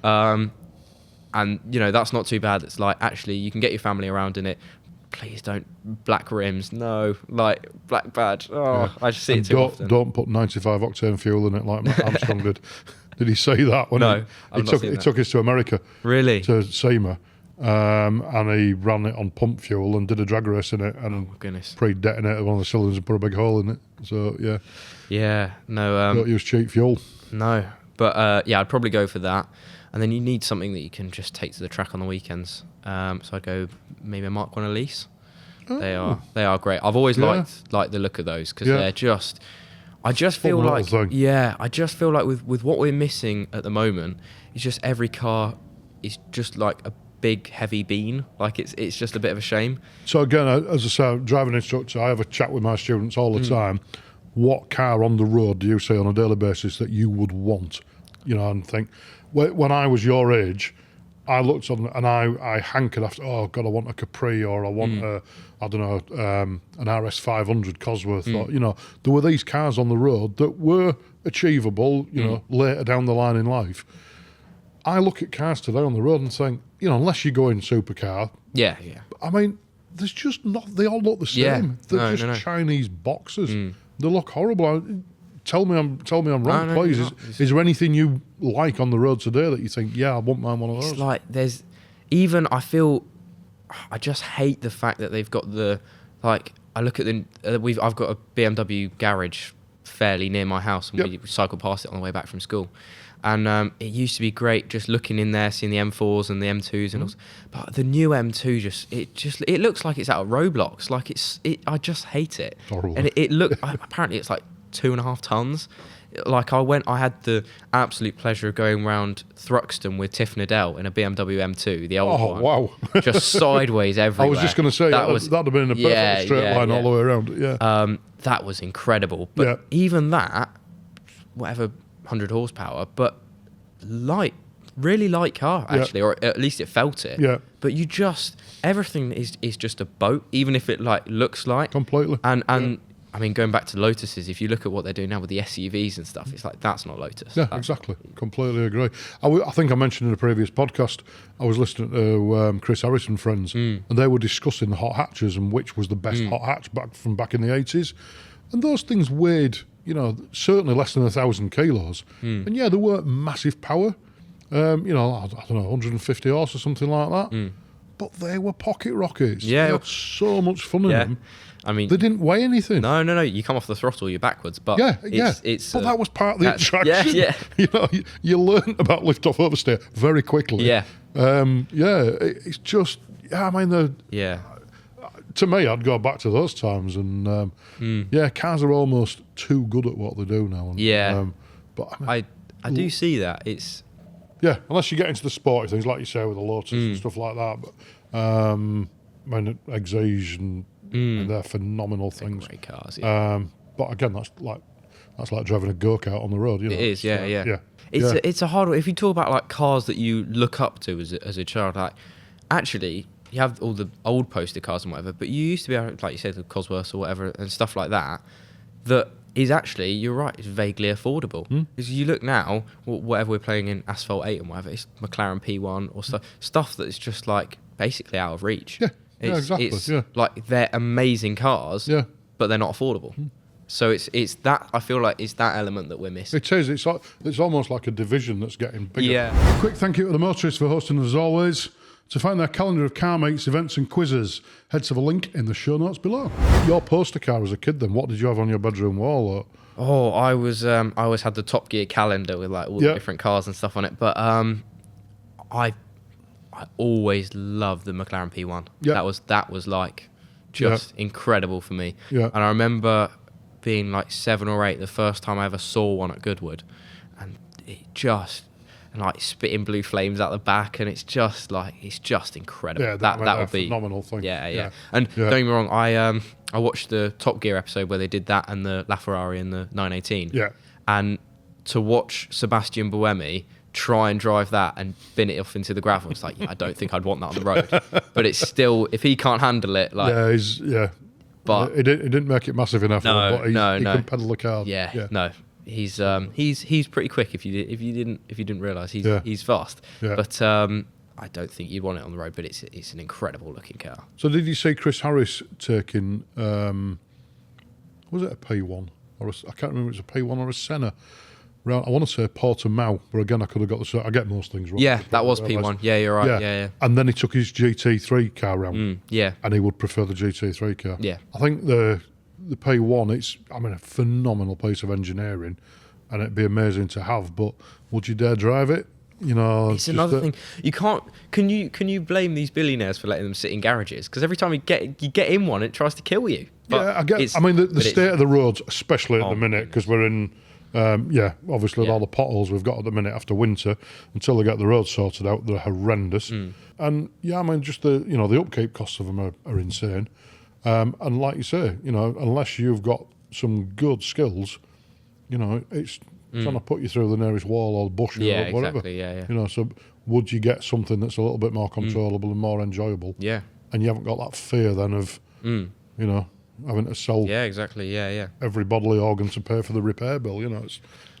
And you know that's not too bad. It's like actually you can get your family around in it. Please don't black rims. No, like black badge. Oh, I just see it too often. Don't put 95 octane fuel in it like Matt Armstrong did. Did he say that? He took us to America. Really? To SEMA. And he ran it on pump fuel and did a drag race in it and pre-detonated one of the cylinders and put a big hole in it. So, yeah. Yeah, no. Don't use cheap fuel. No. But, I'd probably go for that. And then you need something that you can just take to the track on the weekends. So I'd go maybe a Mark 1 Elise. Oh. They are great. I've always liked the look of those because they're just... I just feel like with what we're missing at the moment, it's just every car is just like a big heavy bean. Like it's just a bit of a shame. So again, as I say, driving instructor, I have a chat with my students all the time. What car on the road do you see on a daily basis that you would want? You know, and think when I was your age, I looked on and I hankered after. Oh God, I want a Capri or I want an RS 500 Cosworth. Or, you know, there were these cars on the road that were achievable. You know, later down the line in life. I look at cars today on the road and think, you know, unless you go in supercar. Yeah. I mean, there's just not. They all look the same. Yeah. They're just Chinese boxes. They look horrible. Tell me I'm wrong, please. Is there anything you like on the road today that you think, I wouldn't mind one of those? It's like I just hate the fact that they've got the, like, I look at I've got a BMW garage fairly near my house, and we cycled past it on the way back from school. And it used to be great just looking in there, seeing the M4s and the M2s and all. But the new M2 it looks like it's out of Roblox. Like I just hate it. Horrible. And it looked apparently it's like 2.5 tons. Like I had the absolute pleasure of going around Thruxton with Tiff Nadell in a BMW M2, the old one. Oh, wow. Just sideways everywhere. I was just going to say, that'd have been in a perfect straight line all the way around. Yeah. That was incredible. But even that, whatever, 100 horsepower, but really light car, actually, or at least it felt it. Yeah. But everything is just a boat, even if it looks like. Completely. And I mean, going back to Lotuses, if you look at what they're doing now with the SUVs and stuff, it's like, that's not Lotus. Yeah, exactly. Completely agree. I think I mentioned in a previous podcast, I was listening to Chris Harris and Friends, and they were discussing the hot hatches and which was the best hot hatch back in the 80s. And those things weighed, certainly less than 1,000 kilos. And they weren't massive power. I don't know, 150 horse or something like that. But they were pocket rockets. Yeah. They had so much fun in them. I mean, they didn't weigh anything. No. You come off the throttle, you're backwards. But it's but that was part of the attraction. Yeah. You learn about lift off oversteer very quickly. Yeah. It's just. I mean, to me, I'd go back to those times, and cars are almost too good at what they do now. And, but I do see that. It's unless you get into the sporty things, like you say with the Lotus and stuff like that. But I mean, Exige and they're phenomenal things. Great cars. But again, that's like driving a go-kart on the road. It is. Yeah. It's a hard one. If you talk about like cars that you look up to as a child, like actually you have all the old poster cars and whatever, but you used to be able, like you said, the Cosworths or whatever and stuff like that. That is actually, you're right, it's vaguely affordable. Because you look now, whatever we're playing in Asphalt 8 and whatever, it's McLaren P1 or stuff that's just like basically out of reach. Exactly. It's like they're amazing cars, but they're not affordable. So it's that, I feel like it's that element that we're missing. It is. It's almost like a division that's getting bigger. Yeah. Quick thank you to the motorists for hosting us as always. To find their calendar of car mates, events and quizzes, head to the link in the show notes below. Your poster car as a kid then, what did you have on your bedroom wall? Or? Oh, I always had the Top Gear calendar with like all the different cars and stuff on it. But I always loved the McLaren P1. That was like just incredible for me. And I remember being like 7 or 8 the first time I ever saw one at Goodwood, and it just like spitting blue flames out the back, and it's just incredible. Yeah, that would be a phenomenal thing. Yeah. And don't get me wrong, I watched the Top Gear episode where they did that and the LaFerrari and the 918. Yeah. And to watch Sebastian Buemi try and drive that and bin it off into the gravel, it's like, I don't think I'd want that on the road. But it's still, if he can't handle it, like but he didn't make it massive enough. No, but he can pedal the car. No. He's pretty quick if you didn't realise he's fast. But I don't think you'd want it on the road, but it's an incredible looking car. So did you see Chris Harris taking was it a P1 or I can't remember if it was a P1 or a Senna. I want to say Portimao, but again I could have got I get most things wrong. Yeah, that was P1. Yeah, you're right. Yeah. And then he took his GT3 car round. And he would prefer the GT3 car. Yeah. I think the P1, it's a phenomenal piece of engineering, and it'd be amazing to have. But would you dare drive it? It's another thing. You can't. Can you blame these billionaires for letting them sit in garages? Because every time you get in one, it tries to kill you. But I get. I mean, the state of the roads, especially at the minute, because we're in. Obviously with all the potholes we've got at the minute after winter, until they get the roads sorted out, they're horrendous. And just the upkeep costs of them are insane. And like you say, unless you've got some good skills, it's trying to put you through the nearest wall or bush or whatever. Exactly, So would you get something that's a little bit more controllable and more enjoyable? Yeah. And you haven't got that fear then of, having to sell every bodily organ to pay for the repair bill.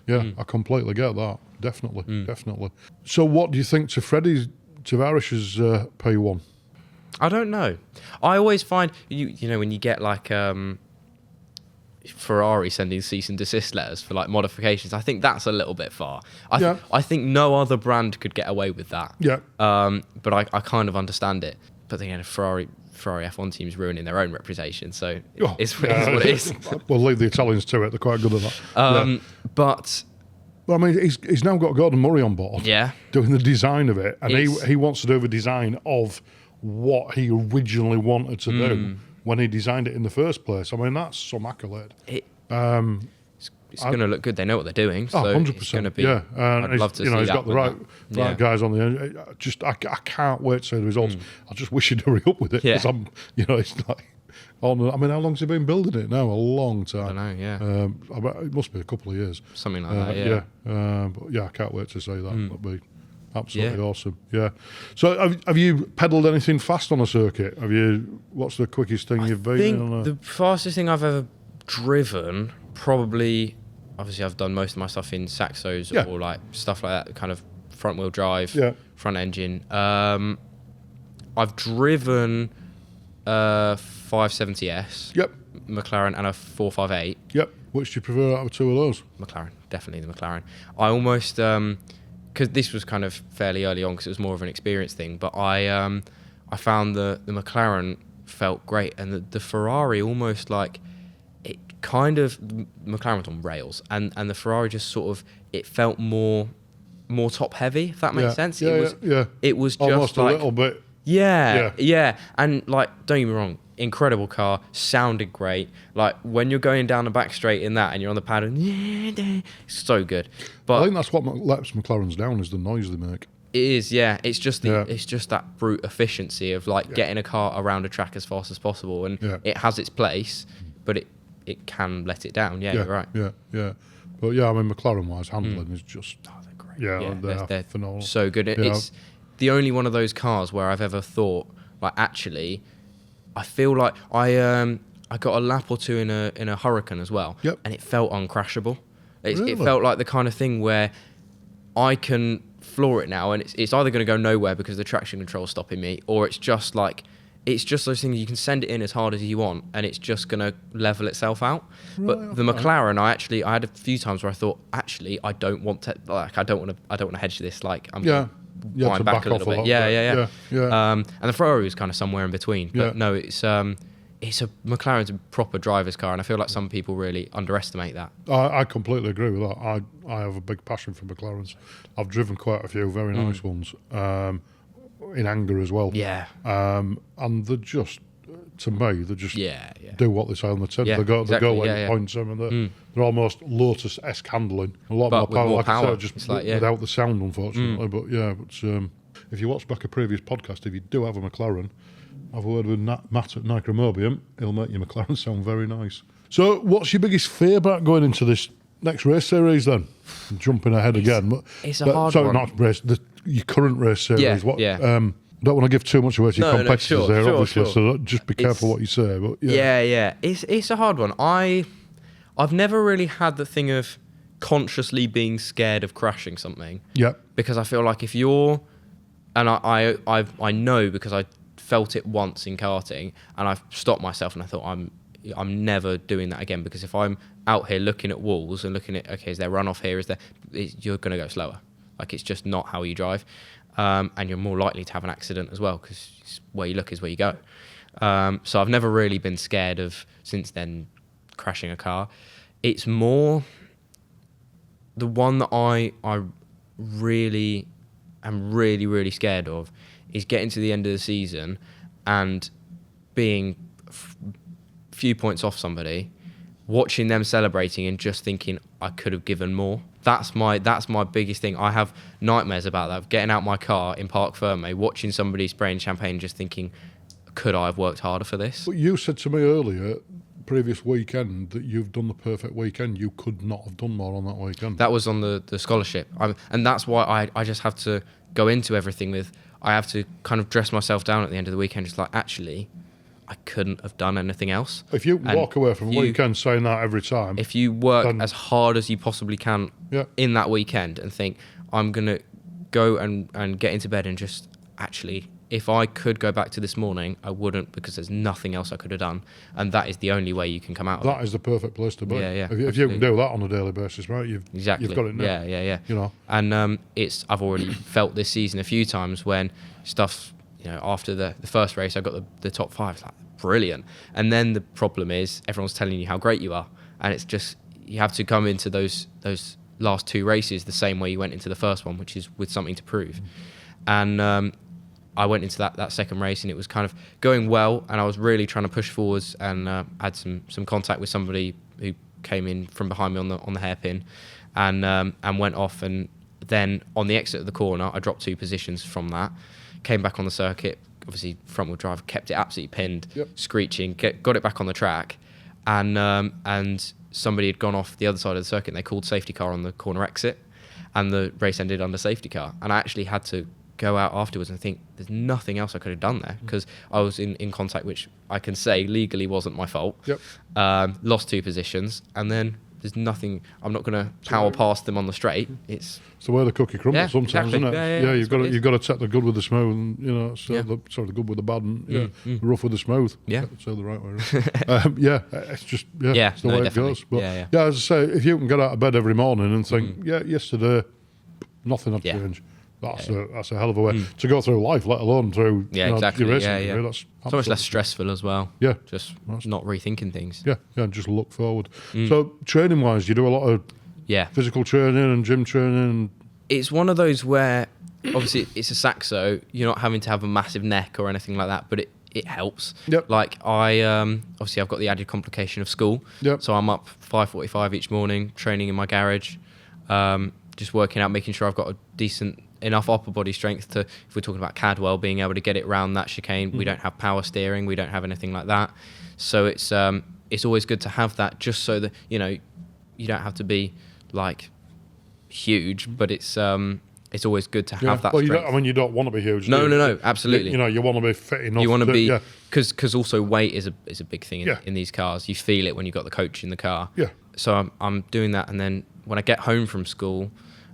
I completely get that. Definitely. So what do you think to Freddie Tavarish's P1? I don't know. I always find when you get like Ferrari sending cease and desist letters for like modifications, I think that's a little bit far. I think no other brand could get away with that. Yeah. But I kind of understand it. but then Ferrari F1 team's ruining their own reputation, so it's what it is. We'll leave the Italians to it. They're quite good at that. But I mean, he's now got Gordon Murray on board, doing the design of it, and he wants to do the design of what he originally wanted to do when he designed it in the first place. I mean, that's some accolade. It's going to look good. They know what they're doing. So 100%. It's going to be. I'd love to see he's that got the right guys on the end. I can't wait to see the results. I just wish he'd hurry up with it because it's like. I mean, how long's he been building it now? A long time. I know, it must be a couple of years. Something like that, but I can't wait to see that. That'd be absolutely awesome. Yeah. So, have you pedalled anything fast on a circuit? What's the quickest thing you've been on? The fastest thing I've ever driven, probably. Obviously, I've done most of my stuff in Saxos or like stuff like that, kind of front wheel drive, front engine. I've driven 570S, McLaren, and a 458. Yep. Which do you prefer out of two of those? McLaren, definitely the McLaren. I almost because this was kind of fairly early on because it was more of an experience thing, but I found the McLaren felt great, and the Ferrari almost like it kind of McLaren was on rails, and the Ferrari just sort of it felt more top heavy, if that makes sense. It was just almost like a little bit. Yeah, and like don't get me wrong, incredible car, sounded great. Like when you're going down the back straight in that and you're on the pad, so good. But I think that's what lets McLarens down is the noise they make. It is, it's just it's just that brute efficiency of like getting a car around a track as fast as possible, and it has its place, but it can let it down. You're right. Yeah. But I mean, McLaren-wise, handling is just they're great. They're phenomenal. So good. It's the only one of those cars where I've ever thought, like, actually, I feel like I got a lap or two in a Hurricane as well, and it felt uncrashable. It felt like the kind of thing where I can floor it now, and it's either going to go nowhere because the traction control is stopping me, or it's just those things you can send it in as hard as you want, and it's just going to level itself out. But the McLaren, I had a few times where I thought, actually, I don't want to hedge this. Like I'm wind back a little bit. And the Ferrari was kind of somewhere in between. But no, it's a McLaren's a proper driver's car, and I feel like some people really underestimate that. I completely agree with that. I have a big passion for McLarens. I've driven quite a few very nice ones. In anger as well. And they're just, to me, they just do what they say on the tin. They go where you point them, and they're almost Lotus-esque handling. A lot more power, like I said, just without the sound, unfortunately. But if you watch back a previous podcast, if you do have a McLaren, have a word with Matt at Nicromobium. He'll make your McLaren sound very nice. So, what's your biggest fear about going into this next race series then? I'm jumping ahead again. But it's a hard one. Not race, your current race series. Don't want to give too much away to your competitors obviously, so just be careful what you say. But it's a hard one. I've never really had the thing of consciously being scared of crashing something. Because I feel like if you're, and I know because I felt it once in karting, and I've stopped myself and I thought I'm never doing that again, because if I'm out here looking at walls and looking at, okay, is there runoff here? You're going to go slower. Like, it's just not how you drive. And you're more likely to have an accident as well, because where you look is where you go. So I've never really been scared of, since then, crashing a car. It's more the one that I really am really scared of is getting to the end of the season and being few points off somebody, watching them celebrating and just thinking I could have given more. That's my biggest thing. I have nightmares about that, of getting out my car in Parc Ferme, watching somebody spraying champagne, just thinking, could I have worked harder for this? But you said to me earlier, previous weekend, that you've done the perfect weekend. You could not have done more on that weekend. That was on the scholarship. And that's why I just have to go into everything with, I have to kind of dress myself down at the end of the weekend, just like, actually, I couldn't have done anything else. If you walk away from a weekend saying that every time, if you work as hard as you possibly can in that weekend and think, I'm going to go and get into bed and just, actually, if I could go back to this morning, I wouldn't, because there's nothing else I could have done. And that is the only way you can come out of it. That is the perfect place to be. Yeah, if you can do that on a daily basis, right, you've got it now. Yeah. You know? And I've already felt this season a few times when stuff, after the first race, I got the top 5. It's like, brilliant. And then the problem is everyone's telling you how great you are. And it's just, you have to come into those last 2 races the same way you went into the first one, which is with something to prove. And I went into that second race, and it was kind of going well, and I was really trying to push forwards, and had some contact with somebody who came in from behind me on the hairpin, and went off. And then on the exit of the corner, I dropped 2 positions from that, came back on the circuit, obviously front wheel drive, kept it absolutely pinned, screeching, got it back on the track, and somebody had gone off the other side of the circuit, and they called safety car on the corner exit, and the race ended under safety car. And I actually had to go out afterwards and think there's nothing else I could have done there, because I was in contact, which I can say legally wasn't my fault. Lost 2 positions, and then there's nothing. I'm not going to power past them on the straight. It's the way the cookie crumbles sometimes, exactly. isn't it? You've got to take the good with the smooth, and the good with the bad, and the rough with the smooth. So the right way around. It's just it's the way it goes. But as I say, if you can get out of bed every morning and think, yesterday nothing had changed. That's a hell of a way to go through life, let alone through your racing career. That's so much less stressful as well. Just not rethinking things. And just look forward. So training wise, you do a lot of physical training and gym training. It's one of those where obviously it's a Saxo, you're not having to have a massive neck or anything like that, but it helps. Like I obviously I've got the added complication of school. So I'm up 5:45 each morning, training in my garage, just working out, making sure I've got a decent enough upper body strength to, if we're talking about Cadwell, being able to get it round that chicane. We don't have power steering, we don't have anything like that. So it's always good to have that, just so that you don't have to be like huge, but it's always good to have that strength. You don't want to be huge. No, absolutely. You want to be fit enough. You want to be, because also weight is a big thing in these cars. You feel it when you've got the coach in the car. So I'm doing that, and then when I get home from school,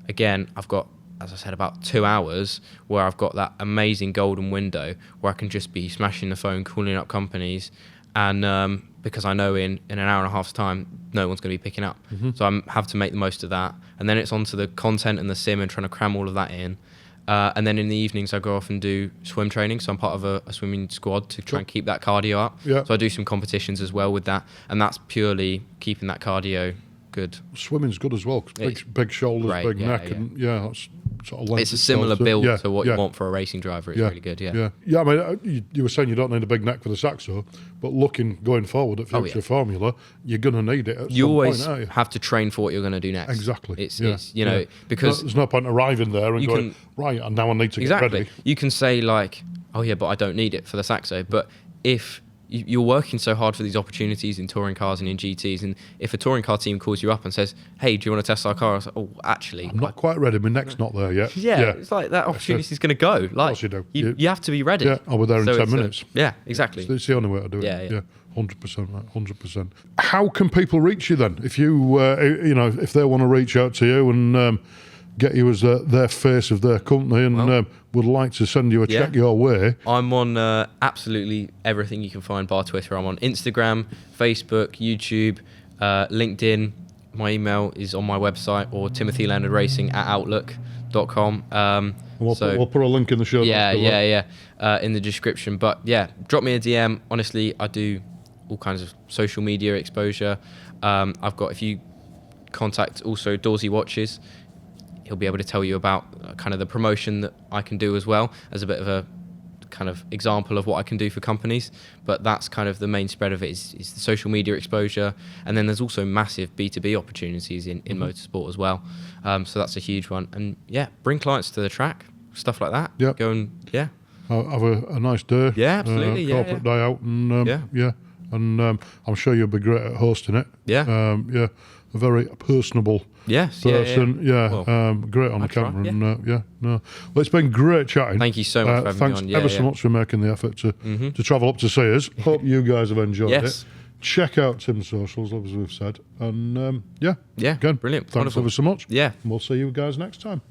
again, I've got, as I said, about 2 hours where I've got that amazing golden window where I can just be smashing the phone, calling up companies, and because I know in an hour and a half's time, no one's going to be picking up. So I have to make the most of that. And then it's onto the content and the sim and trying to cram all of that in. And then in the evenings, I go off and do swim training. So I'm part of a swimming squad to try and keep that cardio up. So I do some competitions as well with that. And that's purely keeping that cardio good. Swimming's good as well. Big shoulders, big neck. And that's sort of it's a similar build to what you want for a racing driver. It's really good. I mean, you were saying you don't need a big neck for the Saxo, but going forward at future formula, you're going to need it at you some always point, have to train for what you're going to do next. Exactly. It's because there's no point arriving there and going, right, and now I need to get ready. You can say like, oh yeah, but I don't need it for the Saxo. But if you're working so hard for these opportunities in touring cars and in GTs, and if a touring car team calls you up and says, hey, do you want to test our car? I was like, oh, actually, I'm not quite ready. My neck's not there yet. It's like that opportunity is going to go. Like, of course you do. You have to be ready. I'll be there in 10 minutes. Exactly. It's the only way to do it. 100%, 100%. How can people reach you then? If you, if they want to reach out to you and get you as their face of their company and would like to send you a check your way. I'm on absolutely everything you can find bar Twitter. I'm on Instagram, Facebook, YouTube, LinkedIn. My email is on my website, or timothyleonardracing@outlook.com. We'll put a link in the show notes. In the description. But drop me a DM. Honestly, I do all kinds of social media exposure. I've got, if you contact also Dawsey Watches, he'll be able to tell you about kind of the promotion that I can do as well, as a bit of a kind of example of what I can do for companies. But that's kind of the main spread of it is the social media exposure. And then there's also massive B2B opportunities in motorsport as well. So that's a huge one. And bring clients to the track, stuff like that. Go and have a nice day. Absolutely. Corporate day out. And and I'm sure you'll be great at hosting it. A very personable person. Great on the camera. And, well, it's been great chatting. Thank you so much for having me on. Thanks ever so much for making the effort to travel up to see us. Hope you guys have enjoyed it. Check out Tim's socials, as we've said. And again, brilliant. Thanks ever so much. And we'll see you guys next time.